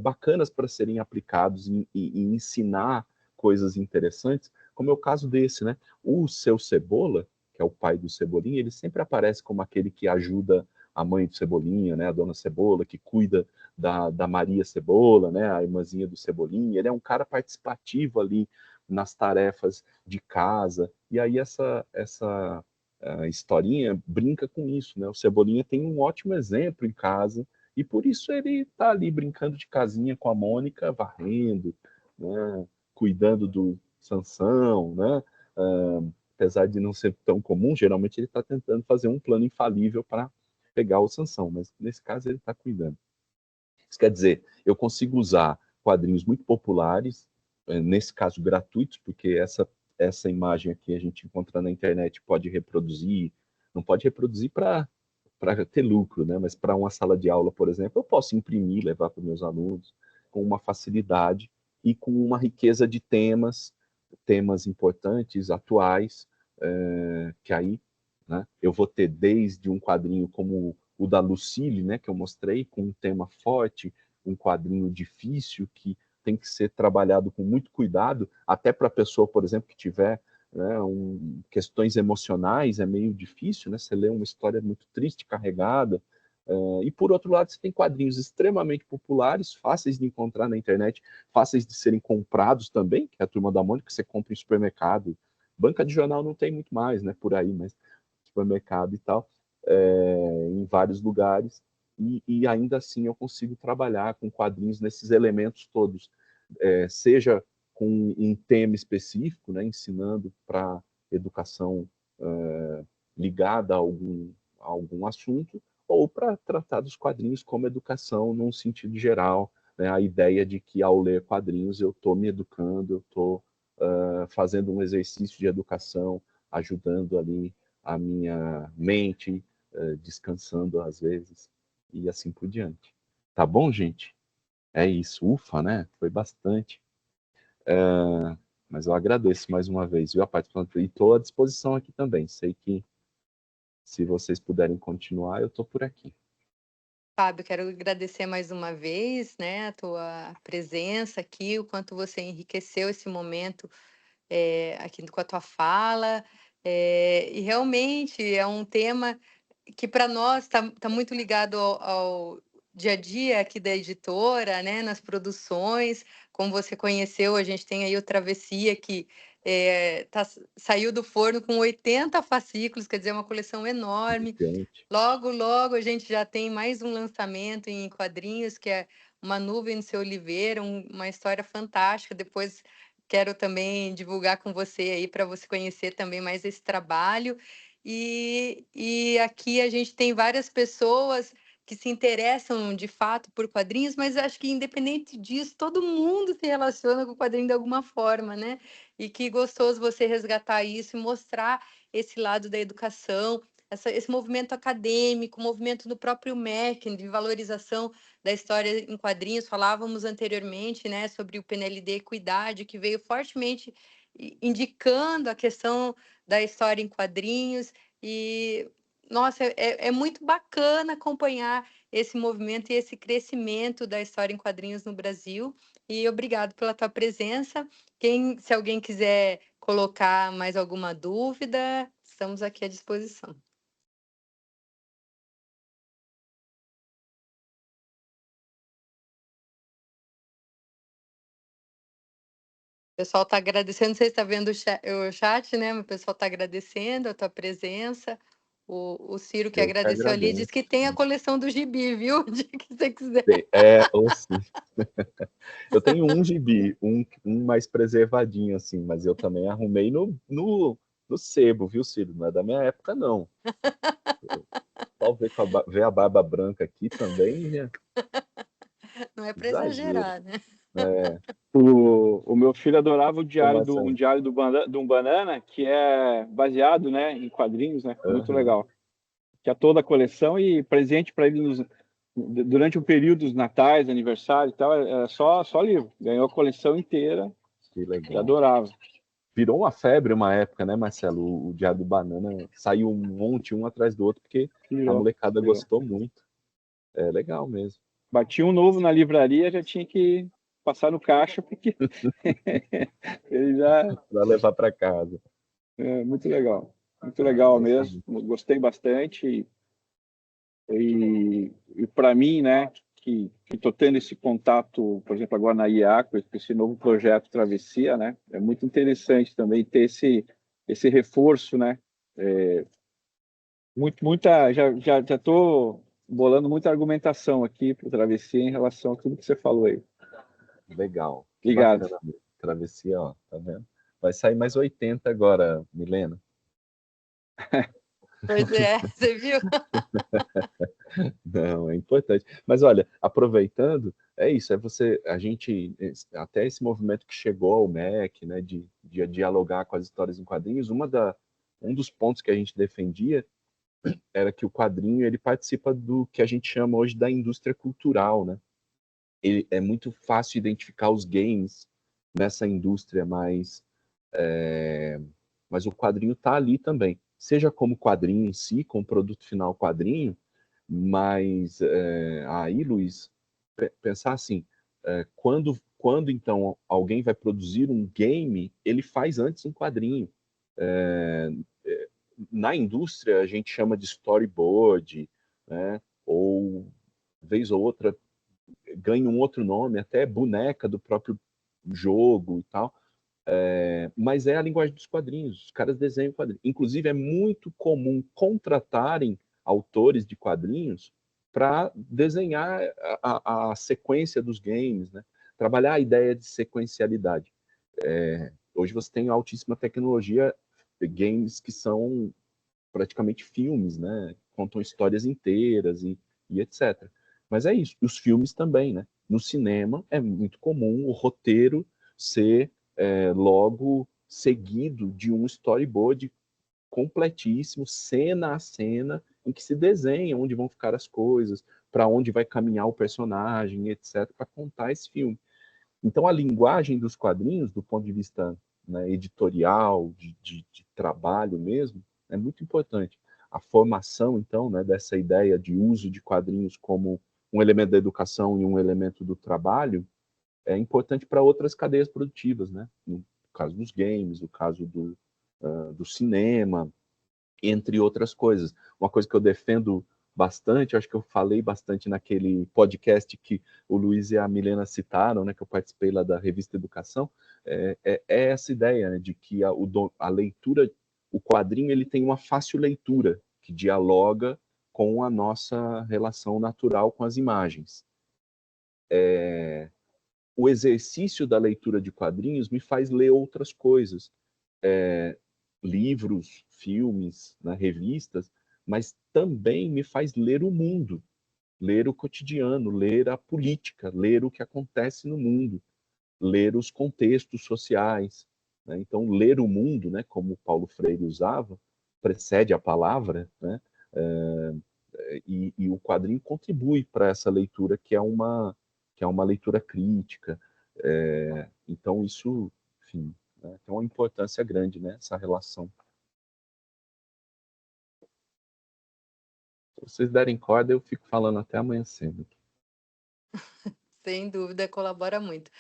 bacanas para serem aplicados e ensinar coisas interessantes, como é o caso desse, né? O Seu Cebola, que é o pai do Cebolinha, ele sempre aparece como aquele que ajuda a mãe do Cebolinha, né? A dona Cebola, que cuida da Maria Cebola, né? A irmãzinha do Cebolinha. Ele é um cara participativo ali nas tarefas de casa. E aí essa historinha brinca com isso, né? O Cebolinha tem um ótimo exemplo em casa, e por isso ele está ali brincando de casinha com a Mônica, varrendo, né? Cuidando do Sansão, né? Apesar de não ser tão comum, geralmente ele está tentando fazer um plano infalível para pegar o Sansão, mas nesse caso ele está cuidando. Isso quer dizer, eu consigo usar quadrinhos muito populares, nesse caso gratuitos, porque essa imagem aqui a gente encontra na internet, pode reproduzir, não pode reproduzir para ter lucro, né? Mas para uma sala de aula, por exemplo, eu posso imprimir, levar para os meus alunos com uma facilidade e com uma riqueza de temas importantes, atuais, que aí, né, eu vou ter desde um quadrinho como o da Lucille, né, que eu mostrei, com um tema forte, um quadrinho difícil que tem que ser trabalhado com muito cuidado, até para a pessoa, por exemplo, que tiver, né, questões emocionais, é meio difícil, né? Você lê uma história muito triste, carregada, e por outro lado você tem quadrinhos extremamente populares, fáceis de encontrar na internet, fáceis de serem comprados também, que é a Turma da Mônica, que você compra em supermercado, banca de jornal não tem muito mais, né, por aí, mas supermercado e tal, em vários lugares, e ainda assim eu consigo trabalhar com quadrinhos nesses elementos todos, seja com um tema específico, né, ensinando para educação ligada a algum assunto, ou para tratar dos quadrinhos como educação num sentido geral, né, a ideia de que ao ler quadrinhos eu estou me educando, eu estou fazendo um exercício de educação, ajudando ali a minha mente, descansando às vezes, e assim por diante. Tá bom, gente? É isso, ufa, né? Foi bastante. Mas eu agradeço mais uma vez, viu, a participação, e estou à disposição aqui também. Sei que se vocês puderem continuar, eu estou por aqui. Fábio, quero agradecer mais uma vez, né, a tua presença aqui, o quanto você enriqueceu esse momento aqui com a tua fala, e realmente é um tema que para nós está muito ligado ao dia a dia aqui da editora, né, nas produções. Como você conheceu, a gente tem aí o Travessia, que saiu do forno com 80 fascículos, quer dizer, uma coleção enorme. Gente, Logo, logo a gente já tem mais um lançamento em quadrinhos, que é Uma Nuvem no Seu Oliveira, uma história fantástica. Depois quero também divulgar com você aí para você conhecer também mais esse trabalho. E aqui a gente tem várias pessoas que se interessam de fato por quadrinhos, mas acho que independente disso, todo mundo se relaciona com o quadrinho de alguma forma, né? E que gostoso você resgatar isso e mostrar esse lado da educação, esse movimento acadêmico, movimento do próprio MEC, de valorização da história em quadrinhos. Falávamos anteriormente, né, sobre o PNLD Equidade, que veio fortemente indicando a questão da história em quadrinhos. E, nossa, é muito bacana acompanhar esse movimento e esse crescimento da história em quadrinhos no Brasil. E obrigado pela tua presença. Se alguém quiser colocar mais alguma dúvida, estamos aqui à disposição. O pessoal está agradecendo, não sei se está vendo o chat, né? O pessoal está agradecendo a tua presença. O Ciro, que eu que agradeceu ali, diz agradeço. que tem a coleção do Gibi, viu? O dia que você quiser. Ou sim. Eu tenho um gibi, um mais preservadinho, assim, mas eu também arrumei no sebo, viu, Ciro? Não é da minha época, não. Só ver a barba branca aqui também, né? Não é para Exagero. exagerar, né? O meu filho adorava um diário Marcelo? de um banana, que é baseado, né, em quadrinhos, né? Muito Aham. legal. Que é toda a coleção e presente para ele durante o período dos natais, aniversário e tal, era só livro. Ganhou a coleção inteira Que e legal. adorava. Virou uma febre uma época, né, Marcelo? O Diário do Banana saiu um monte, um atrás do outro, porque a Virou. molecada gostou muito. É legal mesmo. Batia um novo na livraria, já tinha que passar no caixa, porque ele já... Para levar para casa. Muito legal É isso mesmo. aí. Gostei bastante. E para mim, né, que estou tendo esse contato, por exemplo, agora na IA, com esse novo projeto Travessia, né, é muito interessante também ter esse reforço, né, já estou bolando muita argumentação aqui para o Travessia em relação a tudo que você falou aí. Legal. Que Obrigado. bacana. Travessia, ó, tá vendo? Vai sair mais 80 agora, Milena. Pois é, você viu? Não, é importante. Mas olha, aproveitando, é isso, a gente, até esse movimento que chegou ao MEC, né, de dialogar com as histórias em quadrinhos, um dos pontos que a gente defendia era que o quadrinho, ele participa do que a gente chama hoje da indústria cultural, né? É muito fácil identificar os games nessa indústria, mas o quadrinho está ali também, seja como quadrinho em si, como produto final quadrinho, mas aí, Luiz, pensar assim, quando então alguém vai produzir um game, ele faz antes um quadrinho. Na indústria a gente chama de storyboard, né? Ou vez ou outra ganha um outro nome, até boneca do próprio jogo e tal. Mas é a linguagem dos quadrinhos, os caras desenham quadrinhos. Inclusive, é muito comum contratarem autores de quadrinhos para desenhar a sequência dos games, né? Trabalhar a ideia de sequencialidade. Hoje você tem altíssima tecnologia, games que são praticamente filmes, né? Contam histórias inteiras e etc. Mas é isso. E os filmes também, né? No cinema é muito comum o roteiro ser logo seguido de um storyboard completíssimo, cena a cena, em que se desenha onde vão ficar as coisas, para onde vai caminhar o personagem, etc., para contar esse filme. Então, a linguagem dos quadrinhos, do ponto de vista, né, editorial, de trabalho mesmo, é muito importante. A formação, então, né, dessa ideia de uso de quadrinhos como um elemento da educação e um elemento do trabalho é importante para outras cadeias produtivas, né? No caso dos games, no caso do cinema, entre outras coisas. Uma coisa que eu defendo bastante, acho que eu falei bastante naquele podcast que o Luiz e a Milena citaram, né, que eu participei lá da revista Educação, é essa ideia, né, de que a leitura, o quadrinho, ele tem uma fácil leitura, que dialoga com a nossa relação natural com as imagens. O exercício da leitura de quadrinhos me faz ler outras coisas, livros, filmes, né, revistas, mas também me faz ler o mundo, ler o cotidiano, ler a política, ler o que acontece no mundo, ler os contextos sociais, né? Então, ler o mundo, né, como Paulo Freire usava, precede a palavra, né? E o quadrinho contribui para essa leitura que é uma leitura crítica. Então, isso, enfim, né, tem uma importância grande, né, essa relação. Se vocês derem corda, eu fico falando até amanhã cedo. Sem dúvida, colabora muito.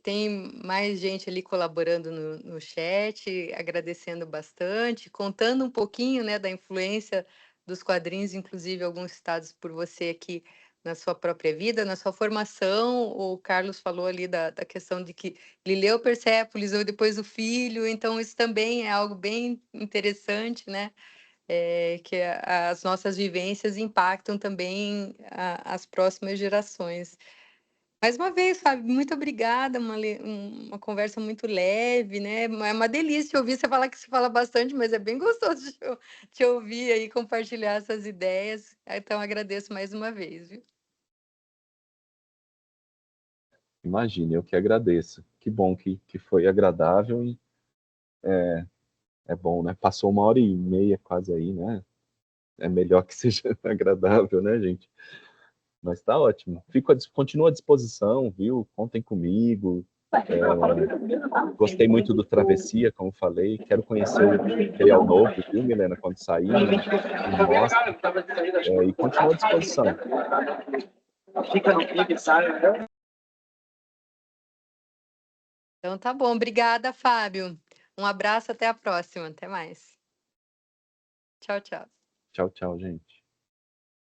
Tem mais gente ali colaborando no chat, agradecendo bastante, contando um pouquinho, né, da influência dos quadrinhos, inclusive alguns citados por você aqui na sua própria vida, na sua formação. O Carlos falou ali da questão de que ele leu Persépolis ou depois o filho, então isso também é algo bem interessante, né? Que as nossas vivências impactam também as próximas gerações. Mais uma vez, Fábio, muito obrigada, uma conversa muito leve, né? É uma delícia ouvir você falar que se fala bastante, mas é bem gostoso de te ouvir aí compartilhar essas ideias. Então, agradeço mais uma vez, viu? Imagine, eu que agradeço. Que bom que foi agradável e é bom, né? Passou 1h30 quase aí, né? É melhor que seja agradável, né, gente? Mas tá ótimo. Continuo à disposição, viu? Contem comigo. Gostei muito do Travessia, como falei. Quero conhecer o material novo, viu, Milena? Quando sair, me mostra. E continuo à disposição. Então, tá bom. Obrigada, Fábio. Um abraço, até a próxima. Até mais. Tchau, tchau. Tchau, tchau, gente.